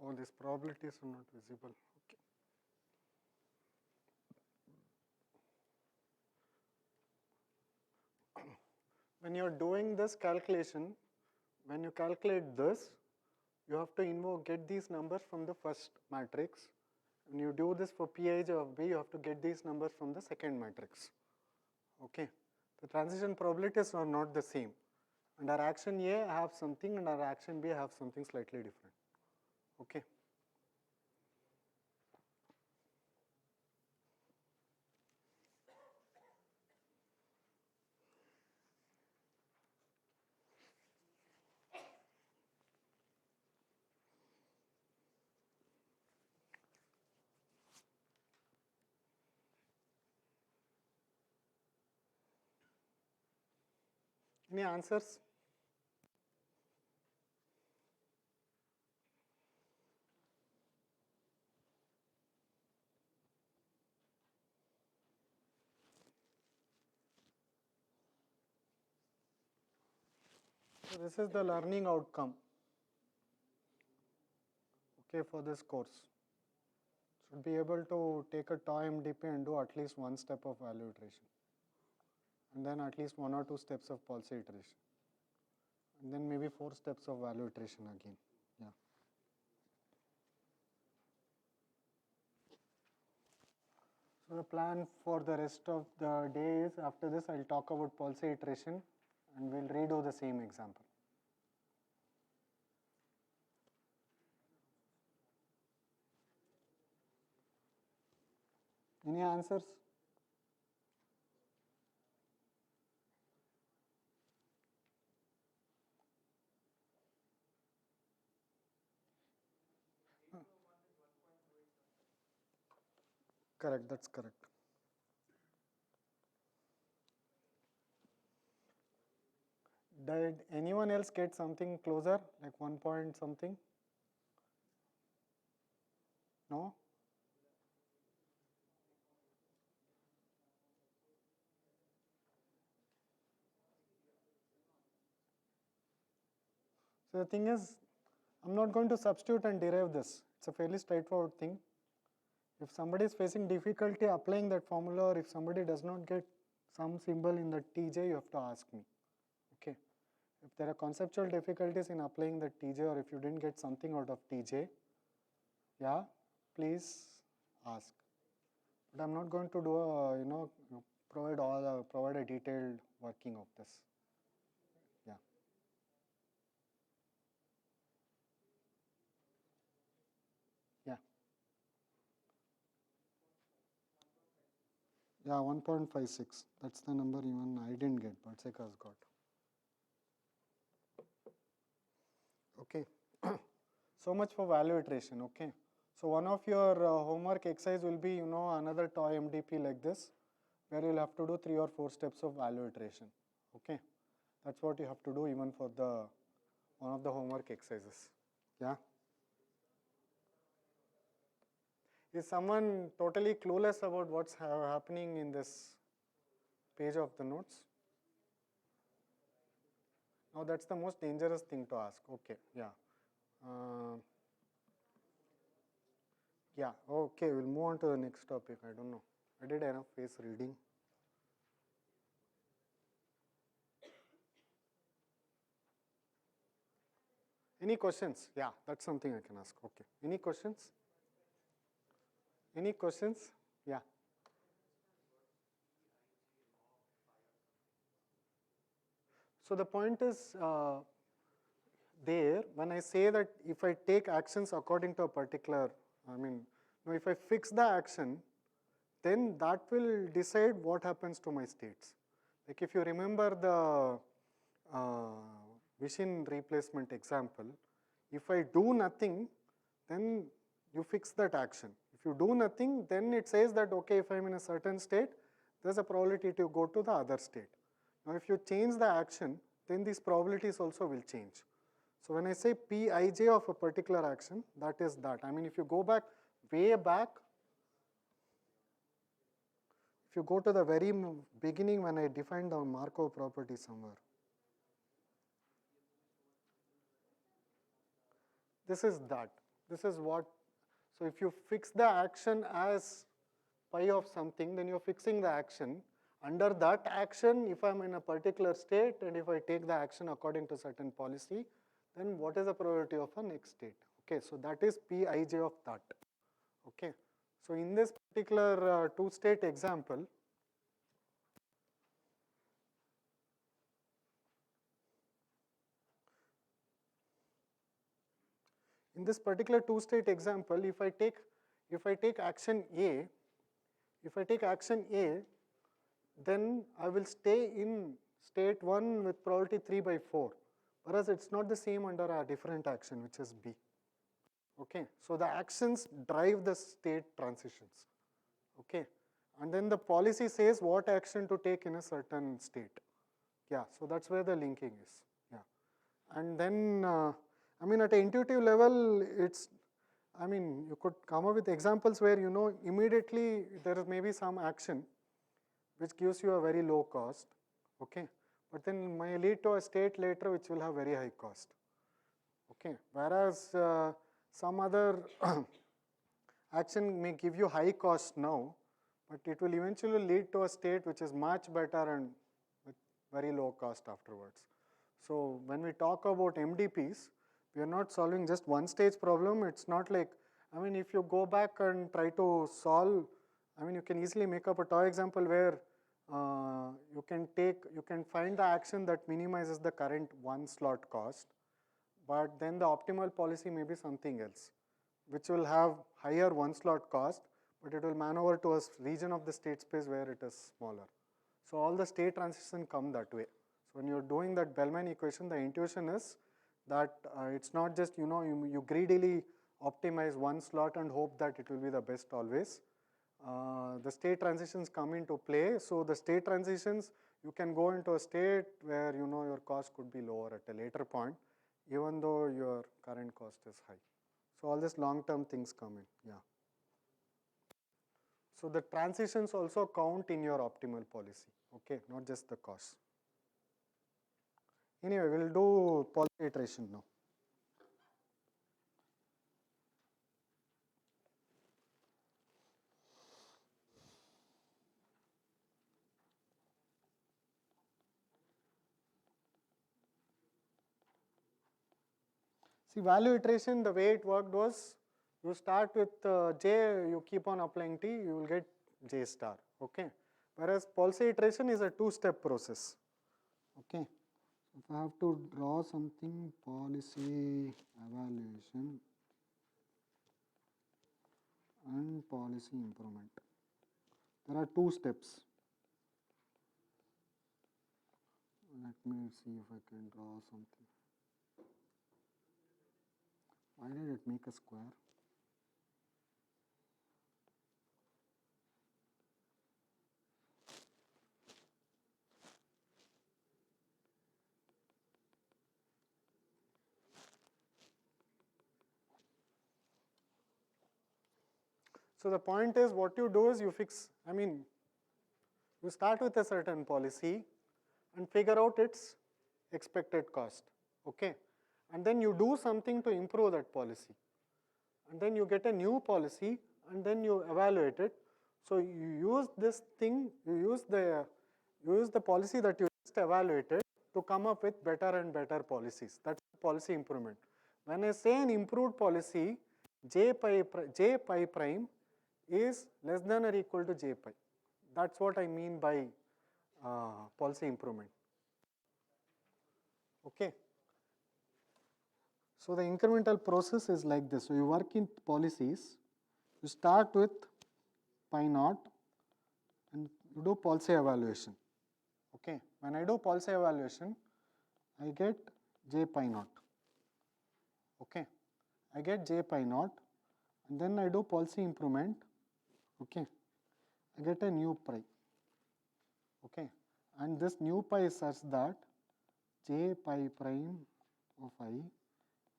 Oh, these probabilities are not visible. Okay. When you're doing this calculation, when you calculate this, you have to get these numbers from the first matrix. When you do this for Pij of B, you have to get these numbers from the second matrix. Okay. The transition probabilities are not the same. Under action A, I have something, and under action B, I have something slightly different. Okay. Any answers? So this is the learning outcome, okay, for this course. Should be able to take a toy MDP and do at least one step of value iteration, and then at least 1 or 2 steps of policy iteration, and then maybe 4 steps of value iteration again. Yeah. So the plan for the rest of the day is, after this I'll talk about policy iteration and we'll redo the same example. Any answers? Correct, that's correct. Did anyone else get something closer, like 1 point something? No? So the thing is, I'm not going to substitute and derive this. It's a fairly straightforward thing. If somebody is facing difficulty applying that formula, or if somebody does not get some symbol in the TJ, you have to ask me. Okay. If there are conceptual difficulties in applying the TJ, or if you didn't get something out of TJ, yeah, please ask. But I'm not going to do a, provide a detailed working of this. Yeah. Yeah. Yeah, 1.56. That's the number even I didn't get, but Sekhar got. Okay. So much for value iteration. Okay. So one of your homework exercise will be, another toy MDP like this, where you'll have to do 3 or 4 steps of value iteration. Okay. That's what you have to do even for the one of the homework exercises. Yeah. Is someone totally clueless about what's happening in this page of the notes? Now that's the most dangerous thing to ask. Okay, yeah. Yeah, okay, we'll move on to the next topic. I don't know. I did enough face reading. Any questions? Yeah, that's something I can ask. Okay. Any questions? Any questions? Yeah. So the point is there, when I say that if I take actions according to a particular, if I fix the action, then that will decide what happens to my states. Like if you remember the Vishin replacement example, if I do nothing, then you fix that action. If you do nothing, then it says that, okay, if I'm in a certain state, there's a probability to go to the other state. Now, if you change the action, then these probabilities also will change. So when I say Pij of a particular action, that is that. If you go back, way back, if you go to the very beginning when I defined the Markov property somewhere, this is that. This is what, so if you fix the action as pi of something, then you're fixing the action. Under that action, if I'm in a particular state and if I take the action according to certain policy, then what is the probability of a next state? Okay, so that is Pij of that. Okay, so in this particular two-state example, if I take action A, then I will stay in state 1 with probability 3 by 4, whereas it's not the same under a different action, which is B. Okay, so the actions drive the state transitions. Okay, and then the policy says what action to take in a certain state. Yeah, so that's where the linking is. Yeah. And then, I mean, at an intuitive level, it's, I mean, you could come up with examples where, you know, immediately there is maybe some action which gives you a very low cost, okay? But then may lead to a state later which will have very high cost, okay? Whereas some other action may give you high cost now, but it will eventually lead to a state which is much better and with very low cost afterwards. So when we talk about MDPs, we are not solving just one stage problem. It's not like, I mean, if you go back and try to solve, I mean, you can easily make up a toy example where you can find the action that minimizes the current one slot cost, but then the optimal policy may be something else, which will have higher one slot cost, but it will maneuver to a region of the state space where it is smaller. So all the state transitions come that way. So when you're doing that Bellman equation, the intuition is that it's not just, you know, you greedily optimize one slot and hope that it will be the best always. The state transitions come into play. So the state transitions, you can go into a state where, you know, your cost could be lower at a later point, even though your current cost is high. So all these long-term things come in, yeah. So the transitions also count in your optimal policy, okay, not just the cost. Anyway, we'll do policy iteration now. See, value iteration, the way it worked was, you start with J, you keep on applying T, you will get J star, okay. Whereas policy iteration is a two-step process, okay. If I have to draw something, policy evaluation and policy improvement, there are two steps. Let me see if I can draw something. Why did it make a square? So the point is, what you do is you fix, I mean, you start with a certain policy and figure out its expected cost, okay? And then you do something to improve that policy. And then you get a new policy and then you evaluate it. So you use this thing, you use the policy that you just evaluated to come up with better and better policies. That's policy improvement. When I say an improved policy, J pi prime is less than or equal to J pi. That's what I mean by policy improvement. Okay. So the incremental process is like this. So you work in policies, you start with pi naught and you do policy evaluation. Okay. When I do policy evaluation, I get J pi naught. Okay. I get J pi naught and then I do policy improvement. Okay. I get a new pi. Okay. And this new pi is such that J pi prime of I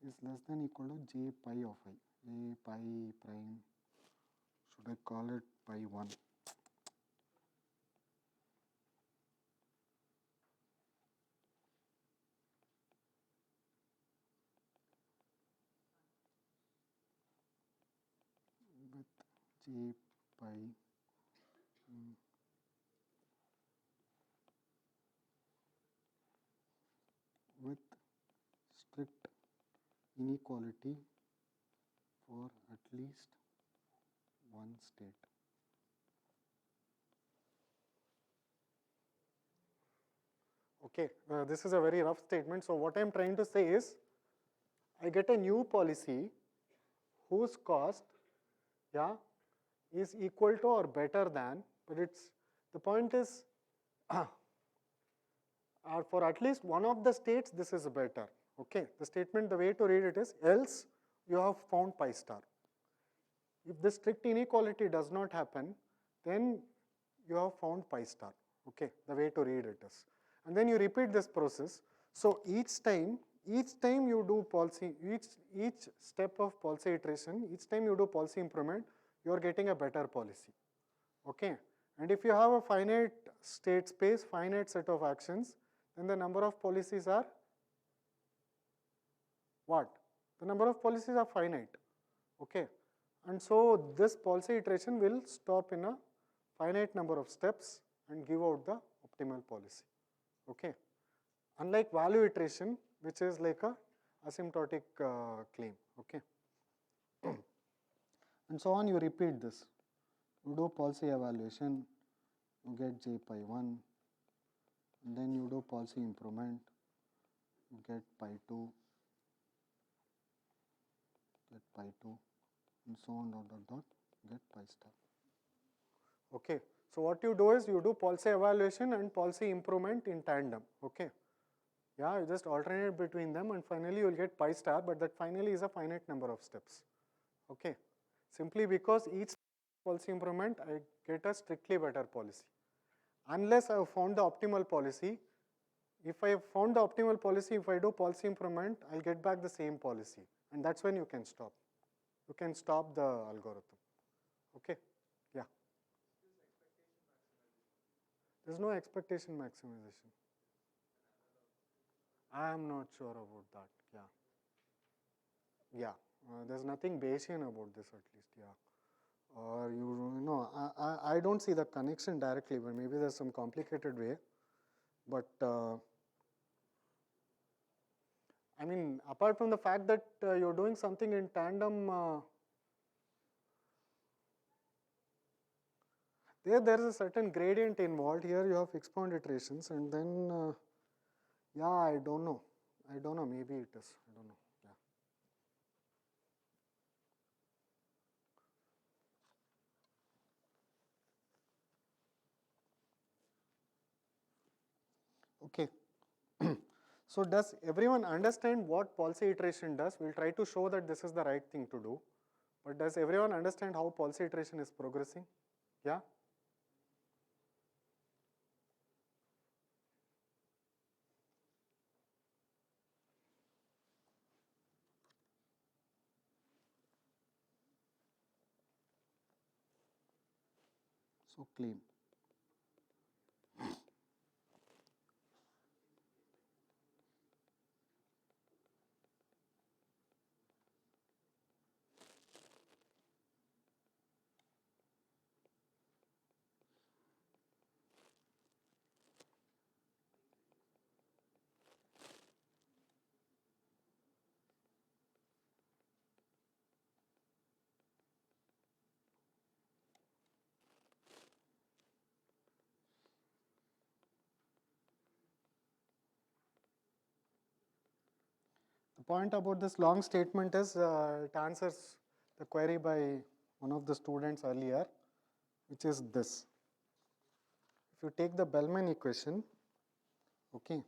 is less than equal to J pi of I. J pi prime, should I call it pi 1? With J pi with strict inequality for at least one state. Okay, this is a very rough statement. So what I am trying to say is, I get a new policy whose cost, yeah, is equal to or better than, but it's, the point is, for at least one of the states, this is better. Okay, the statement, the way to read it is, else you have found pi star. If the strict inequality does not happen, then you have found pi star. Okay, the way to read it is. And then you repeat this process. So each time you do policy, each step of policy iteration, each time you do policy improvement, you are getting a better policy. Okay. And if you have a finite state space, finite set of actions, then the number of policies are what? The number of policies are finite. Okay. And so this policy iteration will stop in a finite number of steps and give out the optimal policy. Okay. Unlike value iteration, which is like a asymptotic claim. Okay. And so on, you repeat this. You do policy evaluation, you get J pi 1, and then you do policy improvement, you get pi 2, get pi 2, and so on, dot, dot, dot, get pi star. Okay. So what you do is you do policy evaluation and policy improvement in tandem. Okay. Yeah, you just alternate between them and finally you will get pi star, but that finally is a finite number of steps. Okay. Simply because each policy improvement, I get a strictly better policy. Unless I have found the optimal policy, if I have found the optimal policy, if I do policy improvement, I'll get back the same policy. And that's when you can stop. You can stop the algorithm. Okay? Yeah. There's no expectation maximization. I am not sure about that. Yeah. Yeah. There's nothing Bayesian about this at least. Yeah. Or you know, I don't see the connection directly, but maybe there's some complicated way. But I mean, apart from the fact that you're doing something in tandem, there is a certain gradient involved. Here you have fixed point iterations, and then yeah, I don't know. Maybe it is. I don't know. Yeah. Okay. So does everyone understand what policy iteration does? We'll try to show that this is the right thing to do. But does everyone understand how policy iteration is progressing? Yeah? So claim. The point about this long statement is it answers the query by one of the students earlier, which is this. If you take the Bellman equation, okay,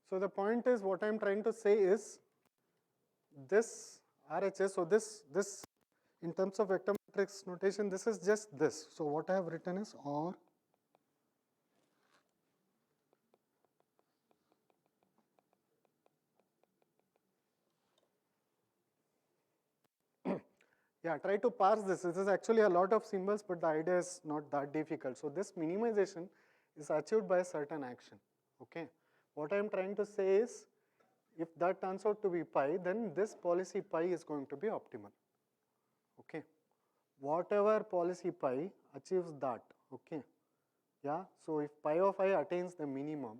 so the point is what I'm trying to say is this RHS, so this in terms of vector matrix notation, this is just this. So what I have written is or yeah, try to parse this. This is actually a lot of symbols, but the idea is not that difficult. So this minimization is achieved by a certain action. Okay. What I am trying to say is, if that turns out to be pi, then this policy pi is going to be optimal. Okay. Whatever policy pi achieves that. Okay. Yeah. So if pi of I attains the minimum,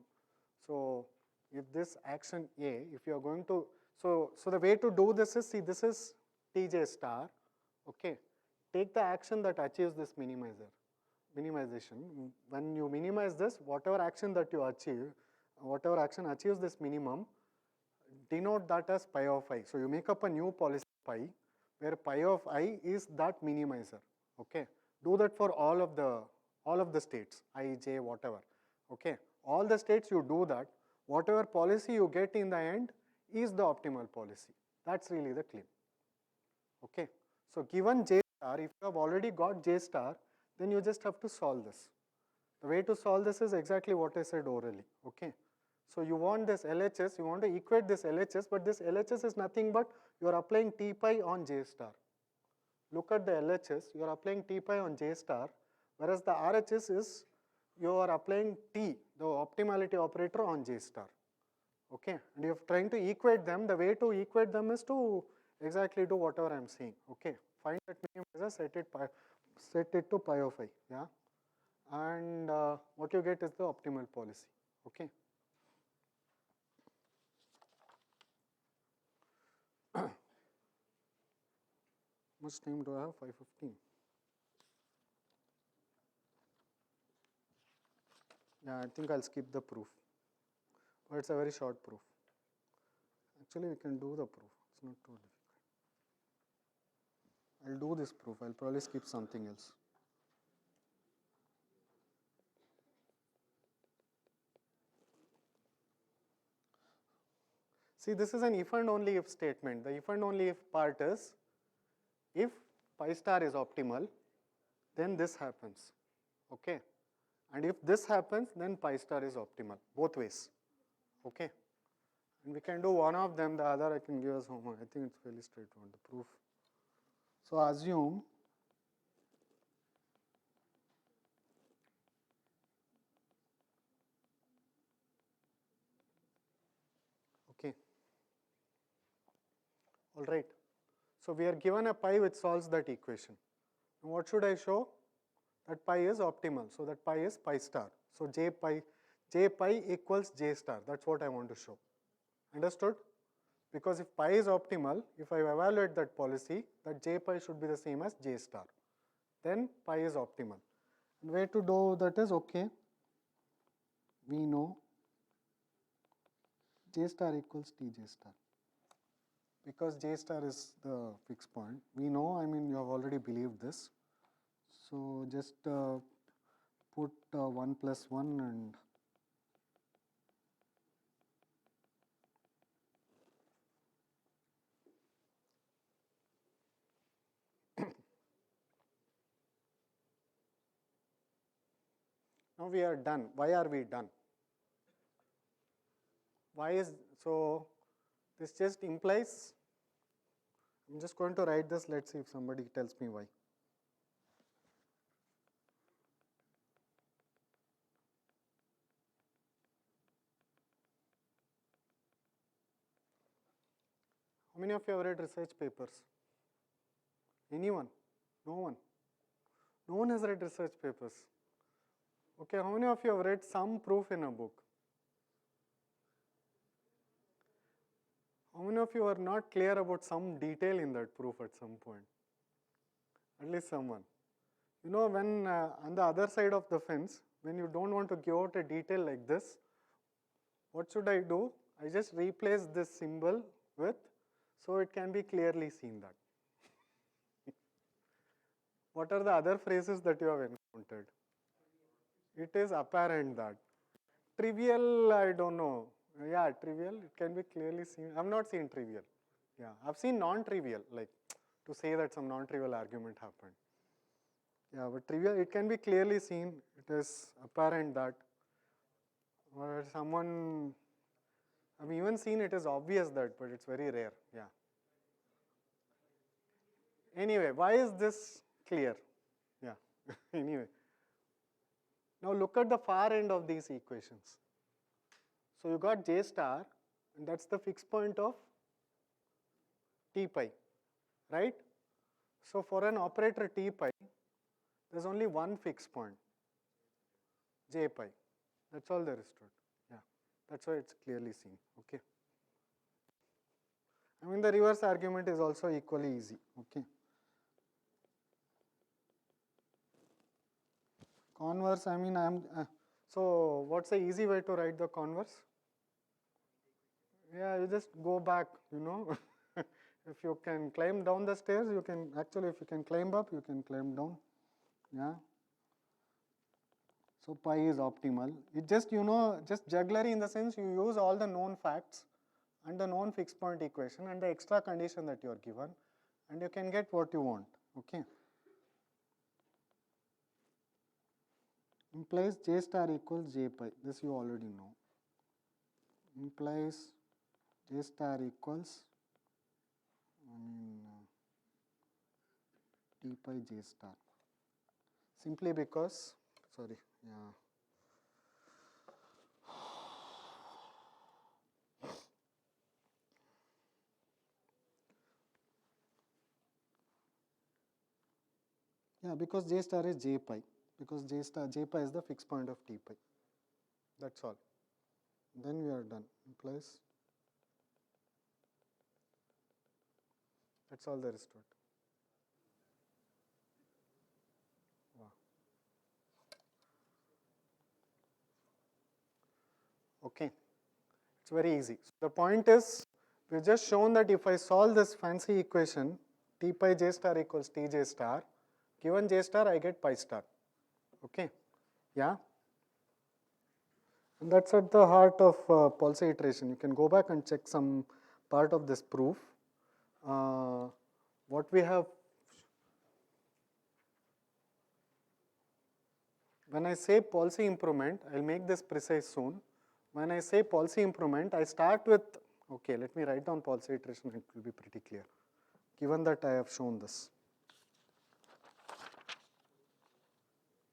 so if this action A, if you are going to, so the way to do this is, see, this is Tj star, okay. Take the action that achieves this minimization. When you minimize this, whatever action that you achieve, whatever action achieves this minimum, denote that as pi of I. So you make up a new policy pi, where pi of I is that minimizer, okay. Do that for all of the states, I, j, whatever, okay. All the states you do that, whatever policy you get in the end is the optimal policy. That's really the claim, okay. So given J star, if you have already got J star, then you just have to solve this. The way to solve this is exactly what I said orally, okay. So you want this LHS, you want to equate this LHS, but this LHS is nothing but you are applying T pi on J star. Look at the LHS, you are applying T pi on J star, whereas the RHS is you are applying T, the optimality operator, on J star, okay. And you are trying to equate them. The way to equate them is to exactly do whatever I am saying, okay. Find that minimizer, set it to pi of I, yeah. And what you get is the optimal policy, okay. Much time do I have? 5:15. Yeah, I think I'll skip the proof. But it's a very short proof. Actually, we can do the proof. It's not too difficult. I'll do this proof. I'll probably skip something else. See, this is an if and only if statement. The if and only if part is, if pi star is optimal, then this happens, okay. And if this happens, then pi star is optimal, both ways, okay. And we can do one of them, the other I can give as homework. I think it's fairly straightforward, the proof. So assume okay. All right. So we are given a pi which solves that equation. Now what should I show? That pi is optimal. So that pi is pi star. So j pi equals j star. That's what I want to show. Understood? Because if pi is optimal, if I evaluate that policy, that j pi should be the same as j star. Then pi is optimal. And way to do that is, okay, we know j star equals tj star. Because j star is the fixed point, we know, I mean, you have already believed this. So just put 1 plus 1 and now we are done. Why are we done? Why is, so this just implies, I'm just going to write this, let's see if somebody tells me why. How many of you have read research papers? Anyone? No one? No one has read research papers. Okay, how many of you have read some proof in a book? How many of you are not clear about some detail in that proof at some point? At least someone. You know, when on the other side of the fence, when you don't want to give out a detail like this, what should I do? I just replace this symbol with, so it can be clearly seen that. What are the other phrases that you have encountered? It is apparent that. Trivial, I don't know. Yeah, trivial, it can be clearly seen. I've not seen trivial. Yeah, I've seen non-trivial, like to say that some non-trivial argument happened. Yeah, but trivial, it can be clearly seen. It is apparent that, or someone, I've even seen it is obvious that, but it's very rare. Yeah. Anyway, why is this clear? Yeah, anyway. Now look at the far end of these equations. So you got j star, and that's the fixed point of t pi, right? So for an operator t pi, there's only one fixed point, j pi. That's all there is to it. Yeah. That's why it's clearly seen. Okay. I mean, the reverse argument is also equally easy. Okay. Converse, I mean, so what's the easy way to write the converse? Yeah, you just go back, you know. If you can climb down the stairs, you can, actually if you can climb up, you can climb down. Yeah. So pi is optimal. It just, you know, just jugglery in the sense you use all the known facts and the known fixed point equation and the extra condition that you are given, and you can get what you want. Okay. Implies j star equals j pi. This you already know. Implies j star equals t pi j star. Simply because, sorry, yeah. Yeah, because j star is j pi. Because j pi is the fixed point of t pi. That's all. Then we are done. Implies. That's all there is to it. Wow. Okay. It's very easy. So the point is, we've just shown that if I solve this fancy equation, t pi j star equals t j star, given j star, I get pi star. Okay. Yeah. And that's at the heart of Paulson iteration. You can go back and check some part of this proof. What we have, when I say Paulson improvement, I'll make this precise soon. When I say Paulson improvement, I start with, okay, let me write down Paulson iteration, it will be pretty clear, given that I have shown this.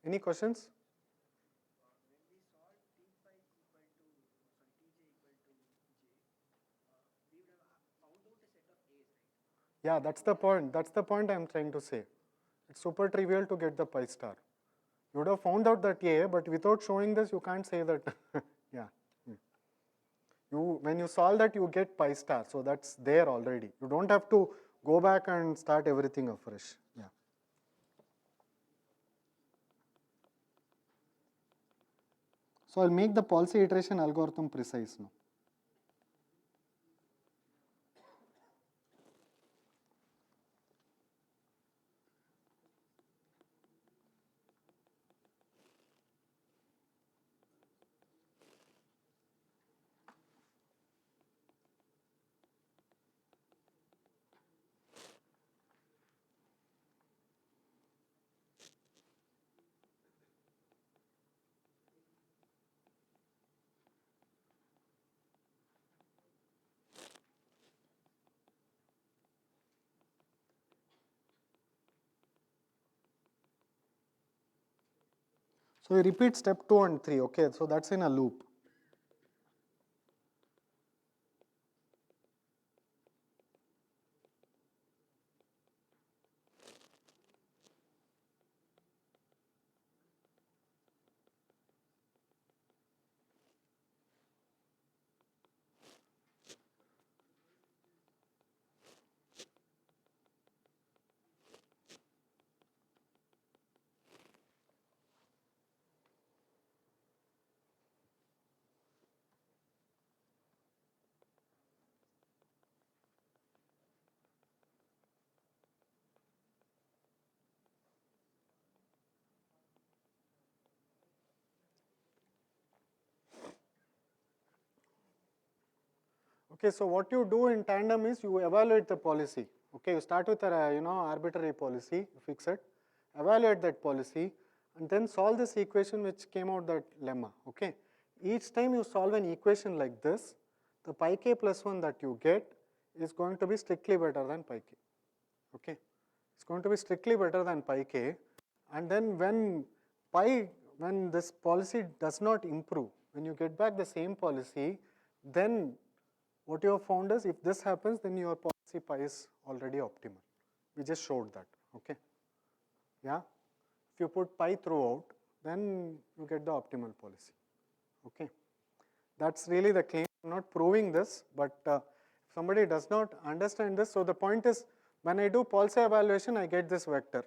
Any questions? Yeah, that's the point. That's the point I'm trying to say. It's super trivial to get the pi star. You would have found out that A, but without showing this, you can't say that. Yeah. When you solve that, you get pi star. So that's there already. You don't have to go back and start everything afresh. Yeah. So I'll make the Paulson iteration algorithm precise now. So you repeat step 2 and 3, okay? So that's in a loop. Okay, so what you do in tandem is you evaluate the policy. Okay, you start with a arbitrary policy, fix it, evaluate that policy, and then solve this equation which came out that lemma. Okay, each time you solve an equation like this, the pi k plus 1 that you get is going to be strictly better than pi k. Okay, it's going to be strictly better than pi k, and then when this policy does not improve, when you get back the same policy, then what you have found is if this happens, then your policy pi is already optimal. We just showed that. Okay. Yeah. If you put pi throughout, then you get the optimal policy. Okay. That's really the claim. I'm not proving this, but if somebody does not understand this, so the point is, when I do policy evaluation, I get this vector.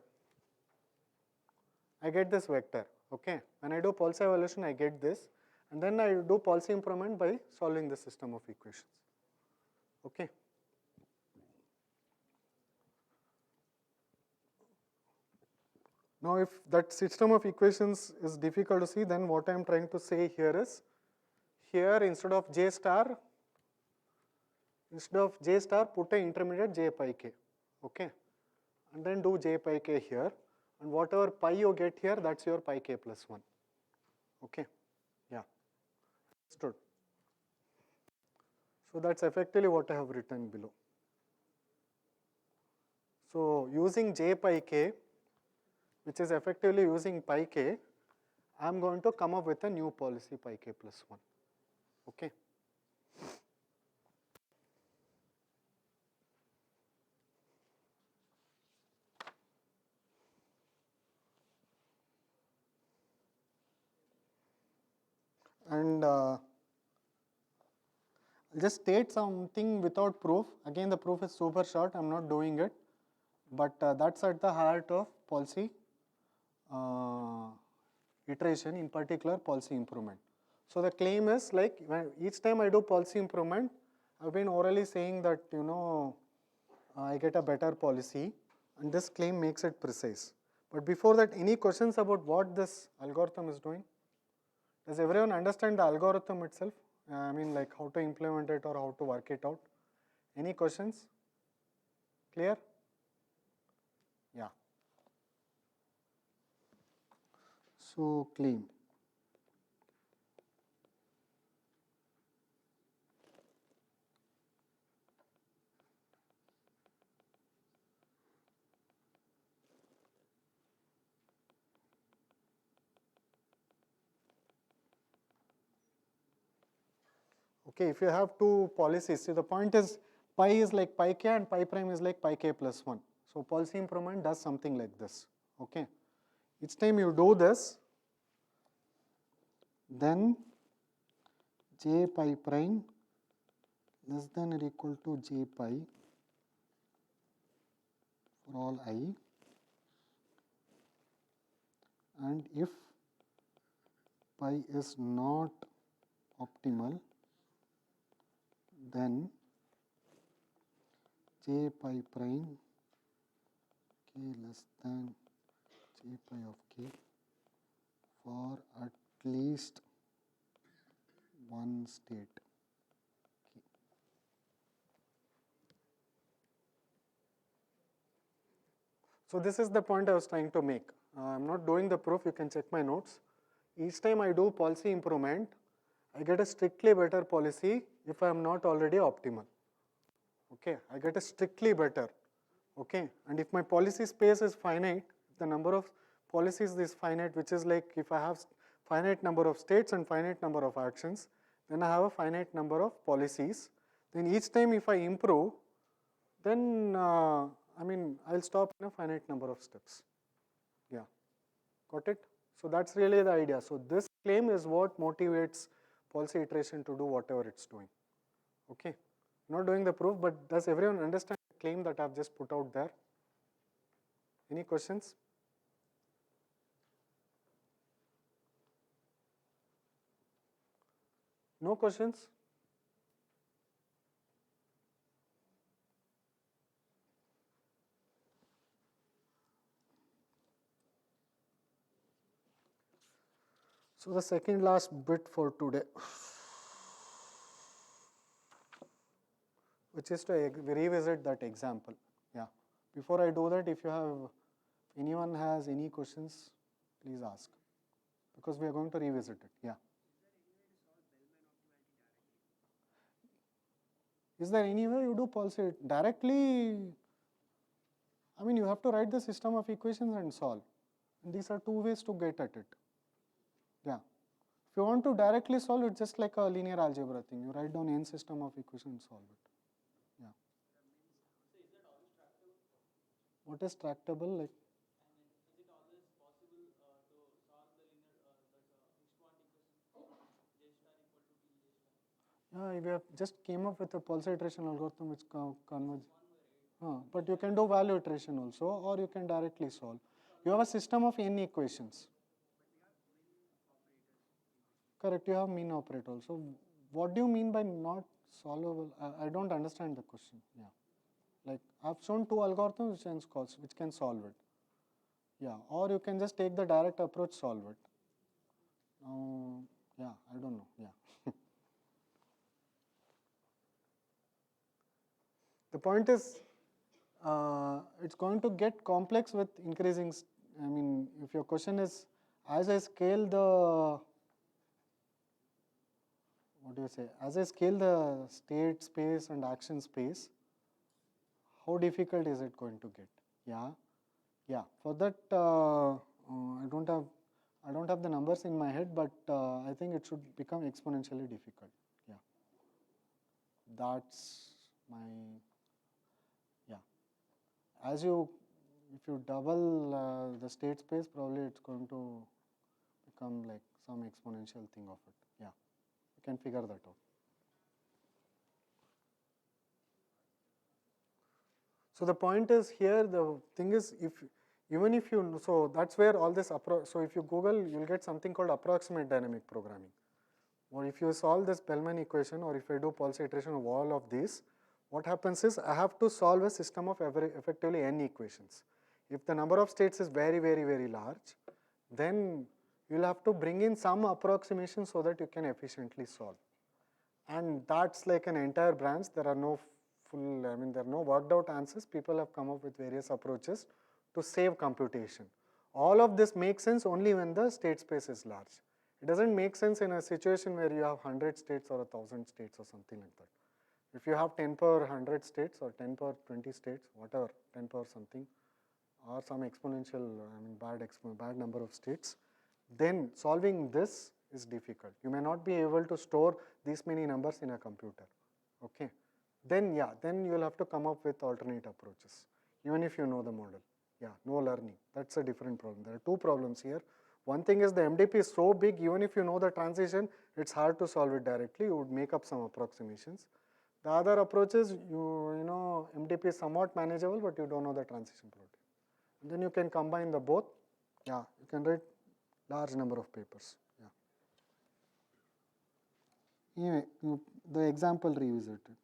Okay? When I do policy evaluation, I get this, and then I do policy improvement by solving the system of equations. Okay? Now, if that system of equations is difficult to see, then what I am trying to say here is, here instead of J star, put a intermediate J pi k, okay? And then do J pi k here, and whatever pi you get here, that's your pi k plus 1, okay? Yeah, understood. So that's effectively what I have written below. So using J pi k, which is effectively using pi k, I am going to come up with a new policy pi k plus 1, okay? And I'll just state something without proof. Again, the proof is super short, I'm not doing it. But that's at the heart of policy iteration, in particular policy improvement. So the claim is like, when each time I do policy improvement, I've been orally saying that, I get a better policy, and this claim makes it precise. But before that, any questions about what this algorithm is doing? Does everyone understand the algorithm itself? I mean, like how to implement it or how to work it out? Any questions? Clear? Yeah. So claim. Okay, if you have two policies, see the point is pi is like pi k and pi prime is like pi k plus 1. So policy improvement does something like this. Okay, each time you do this, then j pi prime less than or equal to j pi for all I, and if pi is not optimal, then j pi prime k less than j pi of k for at least one state. So this is the point I was trying to make. I'm not doing the proof, you can check my notes. Each time I do policy improvement, I get a strictly better policy if I am not already optimal. Okay, I get a strictly better. Okay, and if my policy space is finite, the number of policies is finite, which is like if I have finite number of states and finite number of actions, then I have a finite number of policies. Then each time if I improve, then I'll stop in a finite number of steps. Yeah, got it? So that's really the idea. So this claim is what motivates policy iteration to do whatever it's doing. Okay, not doing the proof, but does everyone understand the claim that I've just put out there? Any questions? No questions? So the second last bit for today, which is to revisit that example. Yeah. Before I do that, if anyone has any questions, please ask, because we are going to revisit it. Yeah. Is there any way you do policy directly? I mean, you have to write the system of equations and solve. And these are two ways to get at it. Yeah. If you want to directly solve it, just like a linear algebra thing, you write down n system of equations and solve it. Yeah. What is tractable? Like? Is it always possible to solve the linear mixed quantity equation J star equal to T J star? We have just came up with a pulse iteration algorithm which converges. But you can do value iteration also, or you can directly solve. You have a system of n equations. Correct, you have mean operator also. What do you mean by not solvable? I don't understand the question. Yeah, like I've shown two algorithms which can solve it. Yeah, or you can just take the direct approach, solve it. Yeah, I don't know. Yeah. The point is, it's going to get complex with increasing. I mean, if your question is, as I scale the, what do you say? As I scale the state space and action space, how difficult is it going to get? Yeah, yeah. For that, I don't have the numbers in my head, but I think it should become exponentially difficult. Yeah, that's my. Yeah, as you, if you double the state space, probably it's going to become like some exponential thing of it. Yeah, you can figure that out. So the point is here, the thing is, even if you, so that's where all this, so if you Google, you'll get something called approximate dynamic programming. Or if you solve this Bellman equation, or if I do pulse iteration of all of these, what happens is I have to solve a system of effectively n equations. If the number of states is very, very, very large, then you'll have to bring in some approximation so that you can efficiently solve. And that's like an entire branch. There are no full, I mean, there are no worked out answers. People have come up with various approaches to save computation. All of this makes sense only when the state space is large. It doesn't make sense in a situation where you have 100 states or 1,000 states or something like that. If you have 10 power 100 states or 10 power 20 states, whatever, 10 power something, or some exponential, I mean, bad number of states, then solving this is difficult. You may not be able to store these many numbers in a computer. Okay, then yeah, then you will have to come up with alternate approaches, even if you know the model. Yeah, no learning. That's a different problem. There are two problems here. One thing is the MDP is so big, even if you know the transition, it's hard to solve it directly. You would make up some approximations. The other approach is you know MDP is somewhat manageable, but you don't know the transition property. And then you can combine the both. Yeah, you can write large number of papers. Yeah. Anyway, the example revisited.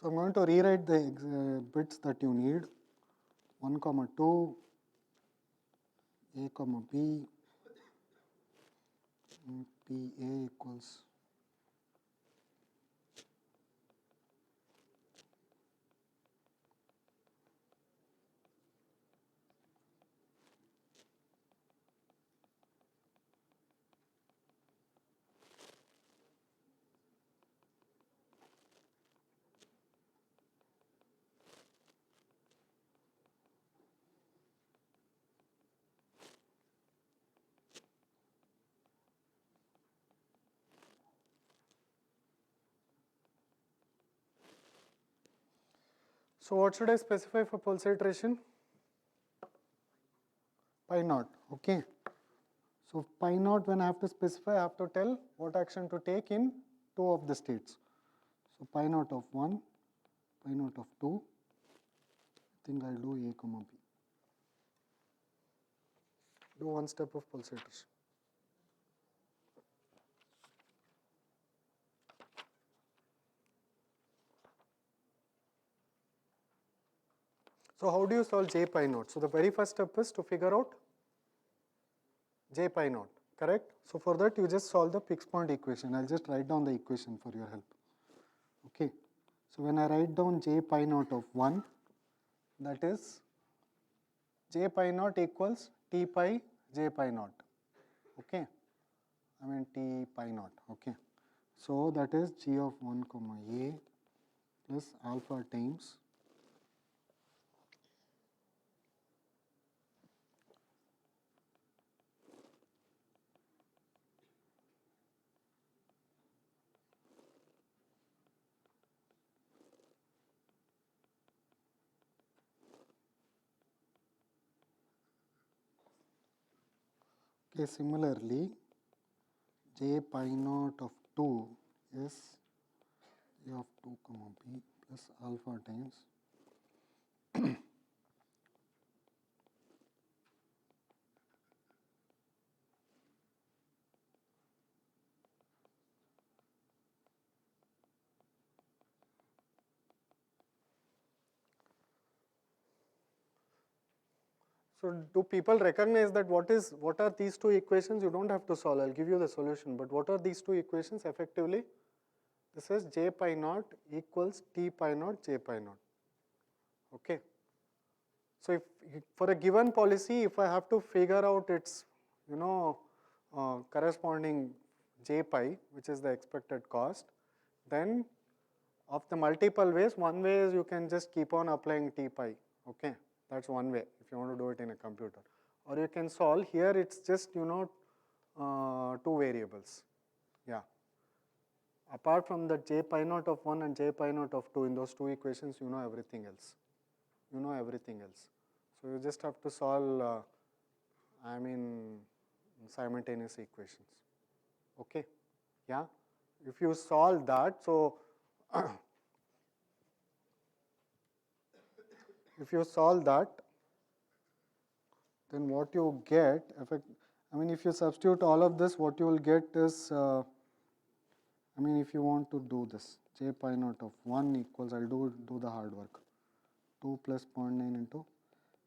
So I'm going to rewrite the bits that you need. 1, 2, a, b, p a equals. So what should I specify for pulse iteration? Pi naught, okay. So pi naught, when I have to specify, I have to tell what action to take in two of the states. So pi naught of 1, pi naught of 2, I think I'll do a, b. Do one step of pulse iteration. So how do you solve j pi naught? So the very first step is to figure out j pi naught, correct? So for that you just solve the fixed point equation. I'll just write down the equation for your help. Okay. So when I write down j pi naught of 1, that is j pi naught equals t pi j pi naught. Okay. I mean t pi naught. Okay. So that is g of 1 comma a plus alpha times Okay, similarly, j pi naught of 2 is a of 2 comma b plus alpha times So do people recognize that what are these two equations? You don't have to solve, I'll give you the solution, but what are these two equations effectively? This is j pi naught equals t pi naught j pi naught. Okay. So if for a given policy, if I have to figure out its, corresponding j pi, which is the expected cost, then of the multiple ways, one way is you can just keep on applying t pi. Okay, that's one way if you want to do it in a computer. Or you can solve here. It's just two variables. Yeah. Apart from the j pi naught of 1 and j pi naught of 2, in those two equations, you know everything else. You know everything else. So you just have to solve, simultaneous equations. Okay, yeah. If you solve that, so if you solve that, then what you get, if you substitute all of this, what you will get is, if you want to do this, j pi naught of 1 equals, I'll do the hard work, 2 plus 0.9 into,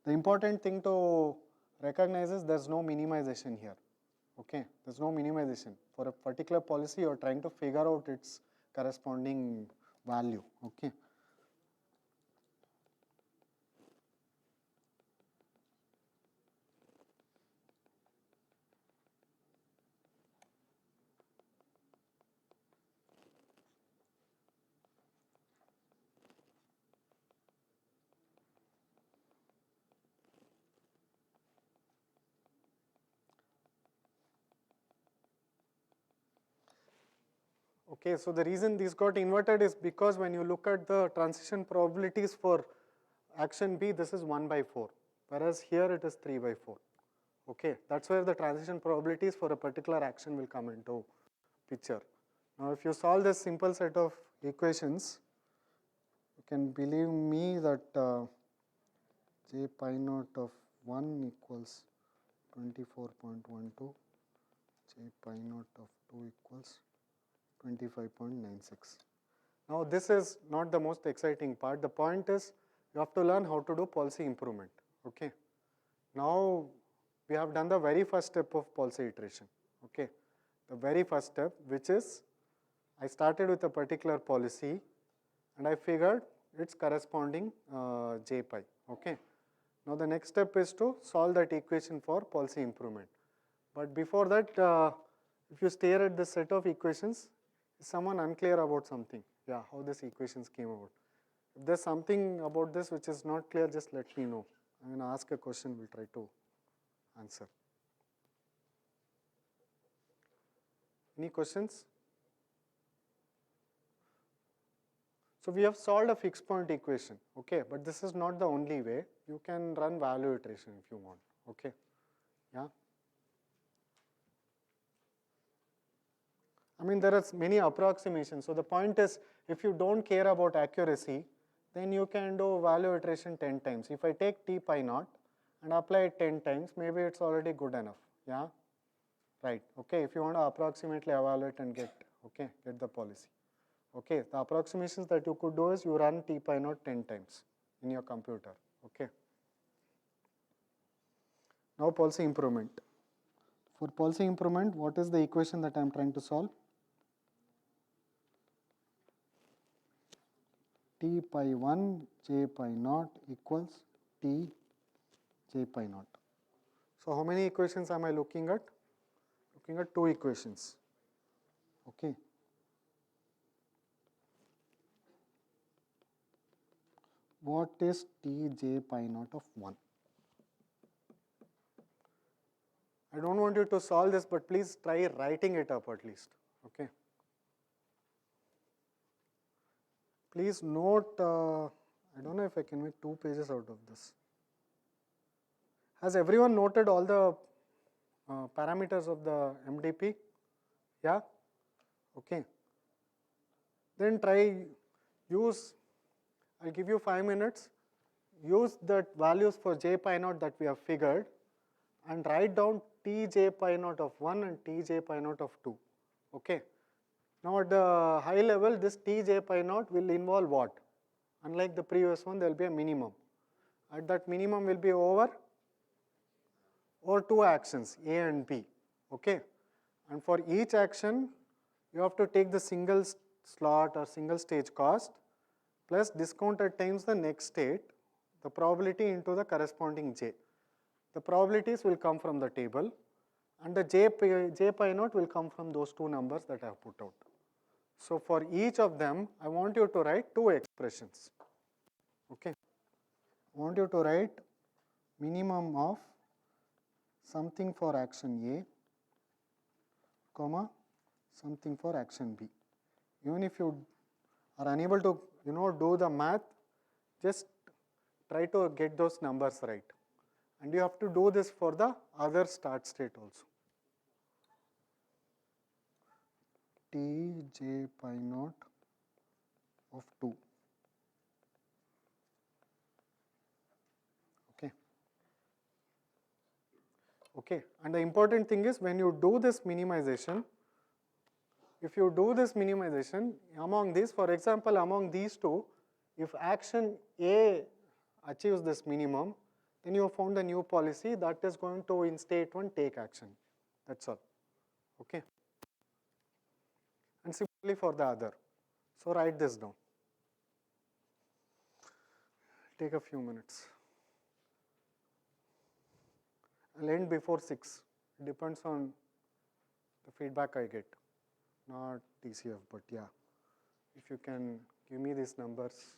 the important thing to recognize is there's no minimization here. Okay, there's no minimization. For a particular policy, you're trying to figure out its corresponding value. Okay. Okay, so the reason these got inverted is because when you look at the transition probabilities for action B, this is 1 by 4, whereas here it is 3 by 4. Okay, that's where the transition probabilities for a particular action will come into picture. Now, if you solve this simple set of equations, you can believe me that j pi naught of 1 equals 24.12, j pi naught of 2 equals 25.96. Now, this is not the most exciting part. The point is you have to learn how to do policy improvement. Okay. Now, we have done the very first step of policy iteration. Okay. The very first step, which is I started with a particular policy and I figured its corresponding j pi. Okay. Now, the next step is to solve that equation for policy improvement. But before that, if you stare at the set of equations, is someone unclear about something? Yeah, how these equations came about. If there's something about this which is not clear, just let me know. I'm going to ask a question, we'll try to answer. Any questions? So we have solved a fixed point equation, okay, but this is not the only way. You can run value iteration if you want, okay, yeah. There are many approximations. So the point is, if you don't care about accuracy, then you can do value iteration 10 times. If I take t pi naught and apply it 10 times, maybe it's already good enough, yeah, right, okay, if you want to approximately evaluate and get the policy. Okay, the approximations that you could do is you run t pi naught 10 times in your computer, okay. Now policy improvement. For policy improvement, what is the equation that I am trying to solve? T pi 1 j pi naught equals T j pi naught. So how many equations am I looking at? Looking at two equations, okay. What is T j pi naught of 1? I don't want you to solve this, but please try writing it up at least, okay. Please note, I don't know if I can make 2 pages out of this. Has everyone noted all the parameters of the MDP. Yeah, okay. Then try use, I'll give you 5 minutes, use the values for j pi naught that we have figured and write down t j pi naught of 1 and t j pi naught of 2. Okay. Now at the high level, this t j pi naught will involve what? Unlike the previous one, there will be a minimum. At that minimum will be over two actions, A and B. Okay. And for each action, you have to take the single slot or single stage cost plus discounted times the next state, the probability into the corresponding j. The probabilities will come from the table and the j pi naught will come from those two numbers that I have put out. So for each of them, I want you to write two expressions. Okay. I want you to write minimum of something for action A, comma, something for action B. Even if you are unable to, do the math, just try to get those numbers right. And you have to do this for the other start state also. T j pi naught of 2. Okay. Okay. And the important thing is when you do this minimization, if you do this minimization among these, for example, among these two, if action A achieves this minimum, then you have found a new policy that is going to in state 1 take action. That's all. Okay. And similarly for the other. So write this down. Take a few minutes. I'll end before 6. It depends on the feedback I get. Not TCF, but yeah. If you can give me these numbers.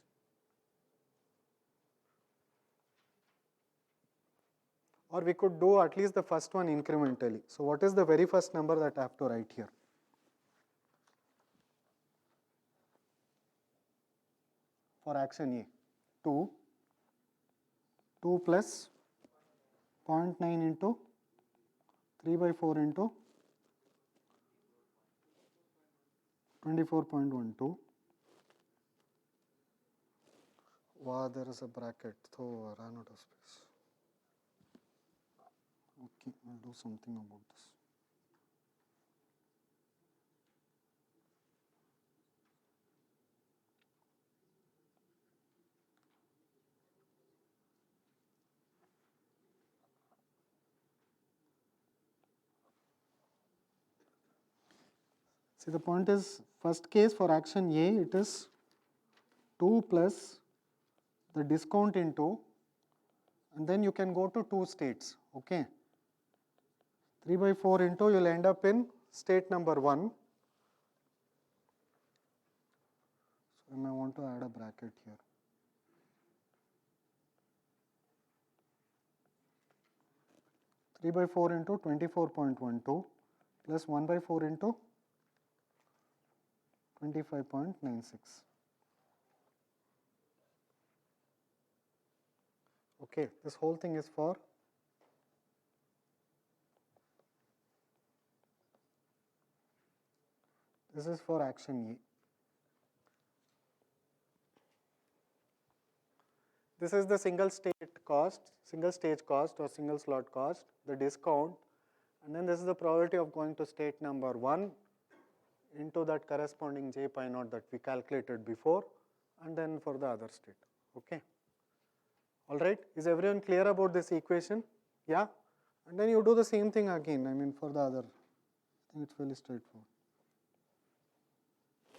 Or we could do at least the first one incrementally. So what is the very first number that I have to write here? For action A, 2 plus 0.9 into 3 by 4 into 24.12. Wow, there is a bracket, so I ran out of space. Okay, I'll do something about this. See, the point is, first case for action A, it is 2 plus the discount into, and then you can go to two states, okay. 3 by 4 into, you'll end up in state number 1. So I may want to add a bracket here. Three by 4 into 24.12 plus 1 by 4 into 25.96. Okay, this whole thing is for action E. This is the single stage cost or single slot cost, the discount, and then this is the probability of going to state number 1 into that corresponding j pi naught that we calculated before, and then for the other state. Okay. All right. Is everyone clear about this equation? Yeah. And then you do the same thing again. I mean, for the other, I think it's fairly straightforward.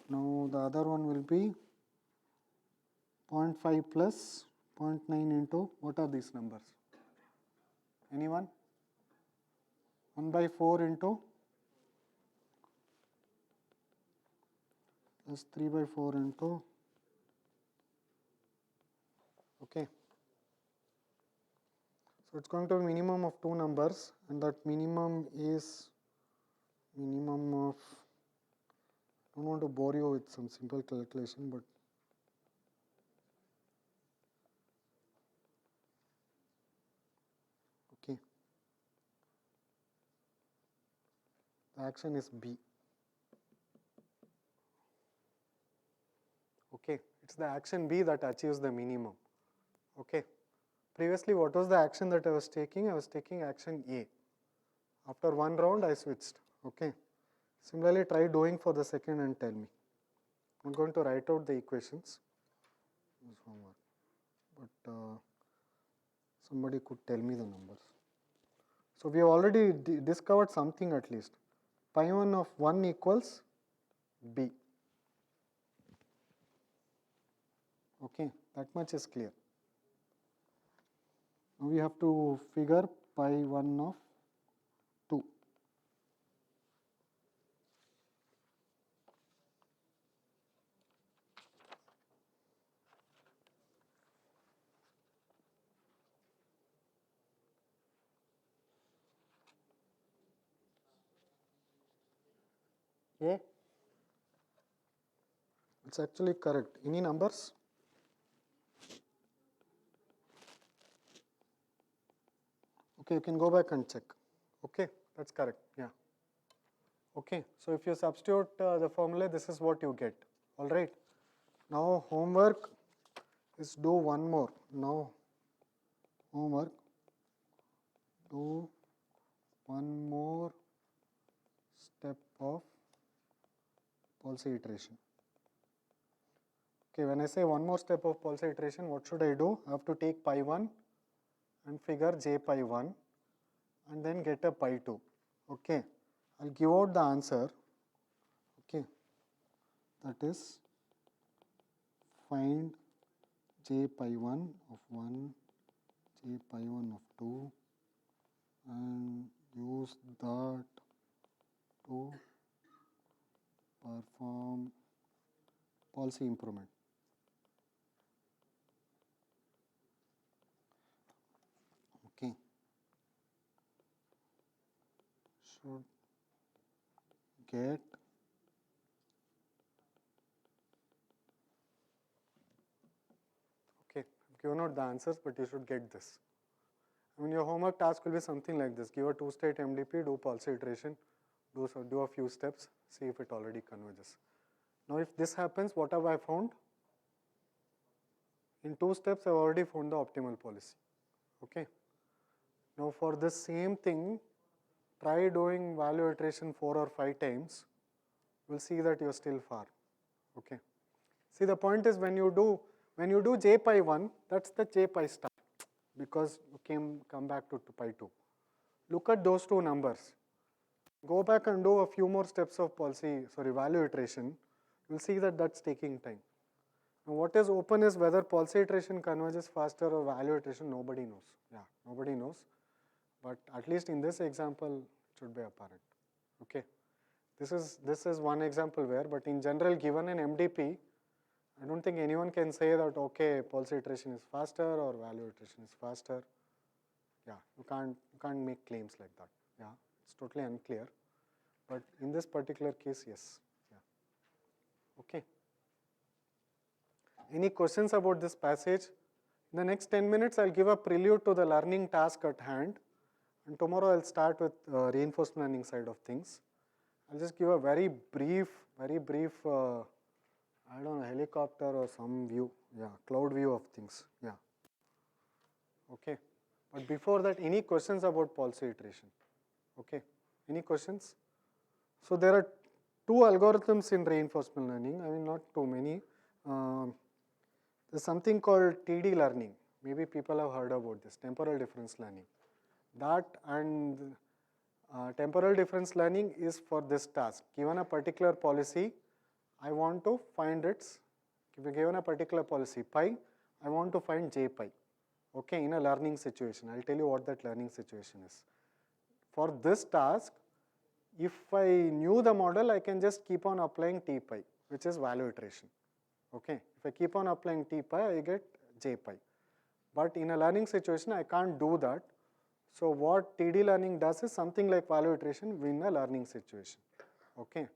Now the other one will be 0.5 plus 0.9 into, what are these numbers? Anyone? 1 by 4 into plus 3 by 4 into, okay. So it's going to be minimum of two numbers, and that minimum is minimum of, I don't want to bore you with some simple calculation, but okay. The action is B. Okay, it's the action B that achieves the minimum. Okay, previously what was the action that I was taking? I was taking action A. After one round I switched. Okay, similarly try doing for the second and tell me. I'm going to write out the equations. This homework, but somebody could tell me the numbers. So we have already discovered something at least. Pi 1 of 1 equals B. Okay, that much is clear. Now we have to figure pi 1 of 2. Yeah, it's actually correct. Any numbers? Okay, you can go back and check. Okay, that's correct. Yeah. Okay, so if you substitute the formula, this is what you get. All right. Now homework is do one more. Now homework, do one more step of policy iteration. Okay, when I say one more step of policy iteration, what should I do? I have to take pi 1 and figure j pi 1 and then get a pi 2. Okay, I'll give out the answer. Okay, that is find j pi 1 of 1, j pi 1 of 2 and use that to perform policy improvement. Okay, should get okay, I've given out the answers, but you should get this. I mean, your homework task will be something like this. Give a two-state MDP, do policy iteration, do a few steps, see if it already converges. Now, if this happens, what have I found? In 2 steps, I've already found the optimal policy. Okay. Now, for the same thing, try doing value iteration 4 or 5 times. We'll see that you're still far. Okay. See, the point is when you do j pi 1, that's the j pi star because you come back to pi 2. Look at those two numbers. Go back and do a few more steps of value iteration. You'll see that that's taking time. Now, what is open is whether policy iteration converges faster or value iteration, nobody knows. Yeah, nobody knows. But at least in this example, it should be apparent. Okay. This is one example where, but in general, given an MDP, I don't think anyone can say that, okay, policy iteration is faster or value iteration is faster. Yeah, you can't make claims like that. Yeah, it's totally unclear. But in this particular case, yes. Yeah. Okay. Any questions about this passage? In the next 10 minutes, I'll give a prelude to the learning task at hand. And tomorrow, I'll start with reinforcement learning side of things. I'll just give a very brief, I don't know, helicopter or some view. Yeah, cloud view of things. Yeah. Okay. But before that, any questions about policy iteration? Okay. Any questions? So there are 2 algorithms in reinforcement learning. I mean, not too many. There's something called TD learning. Maybe people have heard about this, temporal difference learning. That and temporal difference learning is for this task. Given a particular policy, I want to find its, given a particular policy pi, I want to find j pi. Okay, in a learning situation. I'll tell you what that learning situation is. For this task, if I knew the model, I can just keep on applying t pi, which is value iteration. Okay, if I keep on applying t pi, I get j pi. But in a learning situation, I can't do that. So what TD learning does is something like value iteration in a learning situation. Okay,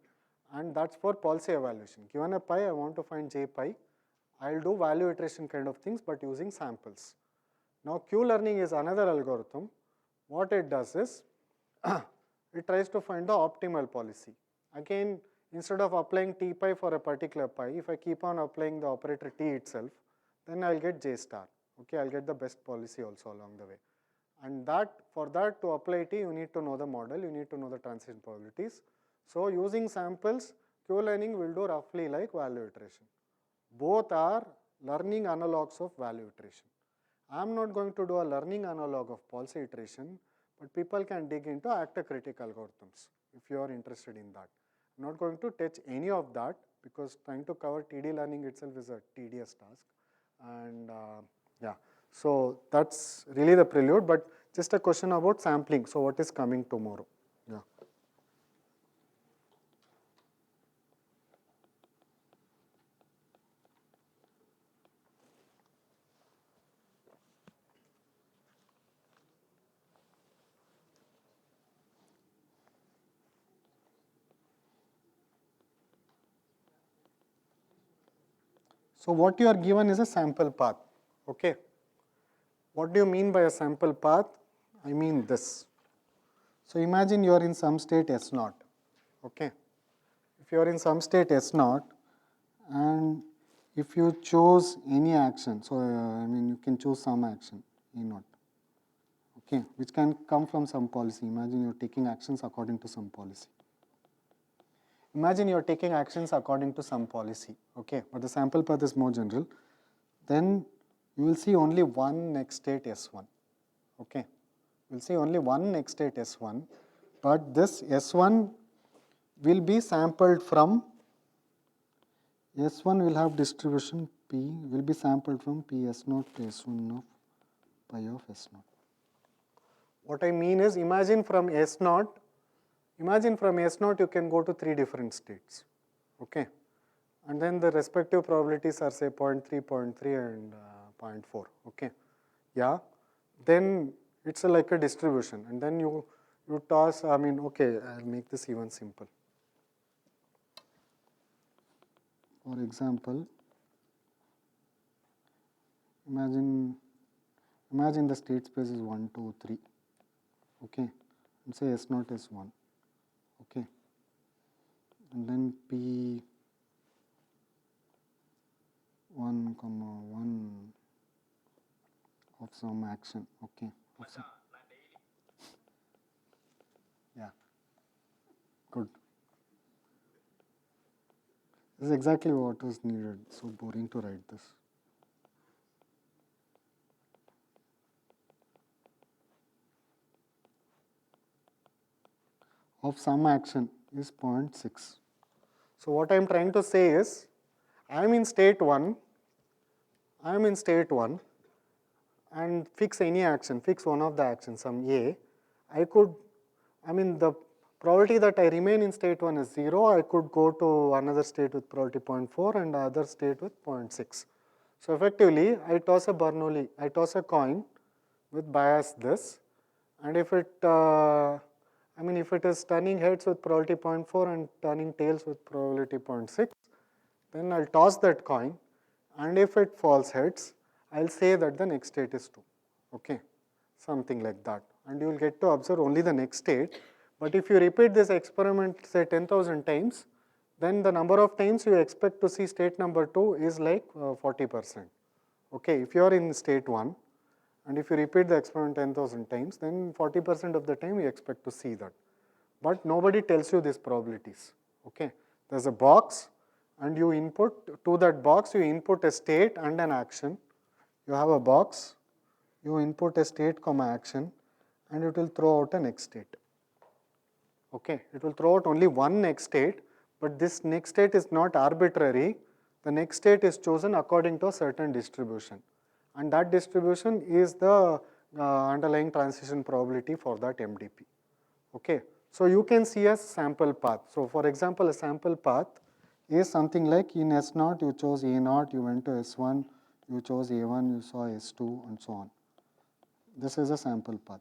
and that's for policy evaluation. Given a pi, I want to find j pi. I'll do value iteration kind of things, but using samples. Now Q learning is another algorithm. What it does is, it tries to find the optimal policy. Again, instead of applying t pi for a particular pi, if I keep on applying the operator t itself, then I'll get j star. Okay, I'll get the best policy also along the way. And that, for that to apply t, you need to know the model, you need to know the transition probabilities. So using samples, Q-learning will do roughly like value iteration. Both are learning analogs of value iteration. I am not going to do a learning analog of policy iteration, but people can dig into actor-critic algorithms if you are interested in that. I am not going to touch any of that because trying to cover TD learning itself is a tedious task. And yeah, so that's really the prelude, but just a question about sampling. So what is coming tomorrow? Yeah. So what you are given is a sample path, okay? What do you mean by a sample path? I mean this. So imagine you are in some state S naught, okay? If you are in some state S naught, and if you choose any action, so I mean you can choose some action, E naught, okay, which can come from some policy. Imagine you are taking actions according to some policy. Imagine you are taking actions according to some policy, okay, but the sample path is more general. Then you will see only one next state S1, okay. You will see only one next state S1, but this S1 will be sampled from, S1 will have distribution P, will be sampled from P S0 to S1 of pi of S0. What I mean is, imagine from S0 you can go to 3 different states, okay. And then the respective probabilities are say 0.3, 0.3 and 0.4, okay. Yeah, then it's like a distribution, and then you toss, I mean, okay, I'll make this even simple. For example, imagine the state space is 1, 2, 3, okay, and say S0 is 1, okay, and then P 1, 1 of some action, okay. Yeah, good. This is exactly what was needed. So boring to write this. Of some action is 0.6. So what I am trying to say is, I am in state 1, and fix any action, fix one of the actions, some A. The probability that I remain in state 1 is 0. I could go to another state with probability 0.4 and other state with 0.6. So effectively, I toss a Bernoulli, I toss a coin with bias this, and if it, if it is turning heads with probability 0.4 and turning tails with probability 0.6, then I'll toss that coin, and if it falls heads, I'll say that the next state is 2, okay, something like that. And you will get to observe only the next state. But if you repeat this experiment say 10,000 times, then the number of times you expect to see state number 2 is like 40%. Okay, if you are in state 1, and if you repeat the experiment 10,000 times, then 40% of the time you expect to see that. But nobody tells you these probabilities, okay. There's a box, and you input, to that box you input a state and an action. You have a box, you input a state comma action, and it will throw out a next state, okay. It will throw out only one next state, but this next state is not arbitrary. The next state is chosen according to a certain distribution, and that distribution is the underlying transition probability for that MDP, okay. So you can see a sample path. So for example, a sample path is something like in S0 you chose A0, you went to S1, you chose A1, you saw S2, and so on. This is a sample path,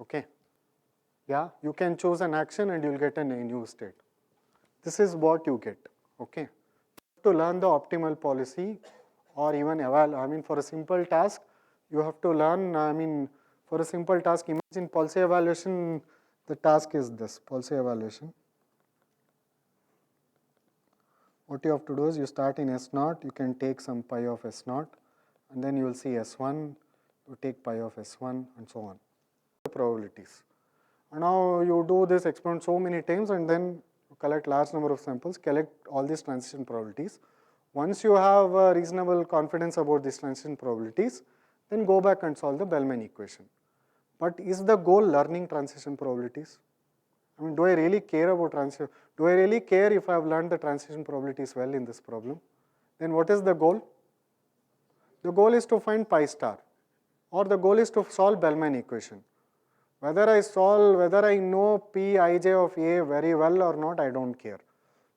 okay. Yeah, you can choose an action and you will get a new state. This is what you get, okay. To learn the optimal policy or even for a simple task, you have to learn, For a simple task, imagine policy evaluation, the task is this, policy evaluation. What you have to do is you start in S0, you can take some pi of S0, and then you will see S1, you take pi of S1, and so on. Probabilities. And now you do this experiment so many times, and then you collect large number of samples, collect all these transition probabilities. Once you have a reasonable confidence about these transition probabilities, then go back and solve the Bellman equation. But is the goal learning transition probabilities? I mean, do I really care about transition? Do I really care if I have learned the transition probabilities well in this problem? Then what is the goal? The goal is to find pi star, or the goal is to solve Bellman equation. Whether I know Pij of A very well or not, I don't care.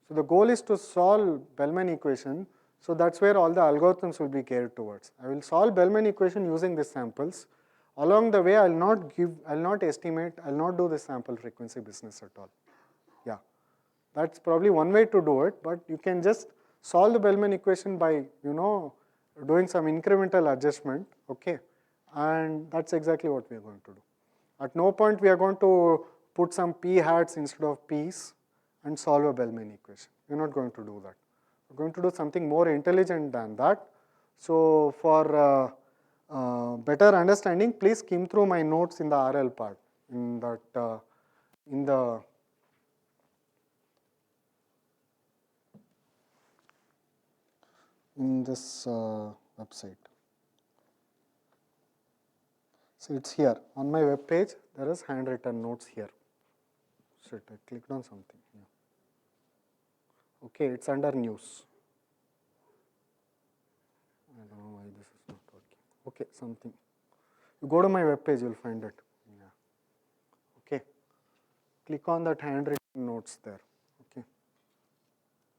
So the goal is to solve Bellman equation, so that's where all the algorithms will be geared towards. I will solve Bellman equation using these samples. Along the way, I'll not estimate, I'll not do the sample frequency business at all. Yeah, that's probably one way to do it, but you can just solve the Bellman equation by, doing some incremental adjustment, okay? And that's exactly what we are going to do. At no point we are going to put some p hats instead of p's and solve a Bellman equation. We're not going to do that. We're going to do something more intelligent than that. So for better understanding, please skim through my notes in the RL part, in that in this website. So it's here on my web page. There is handwritten notes here. Shit, I clicked on something. Yeah. Okay, it's under news. I don't know why this is not working. Okay, something. You go to my web page, you'll find it. Yeah. Okay. Click on that handwritten notes there.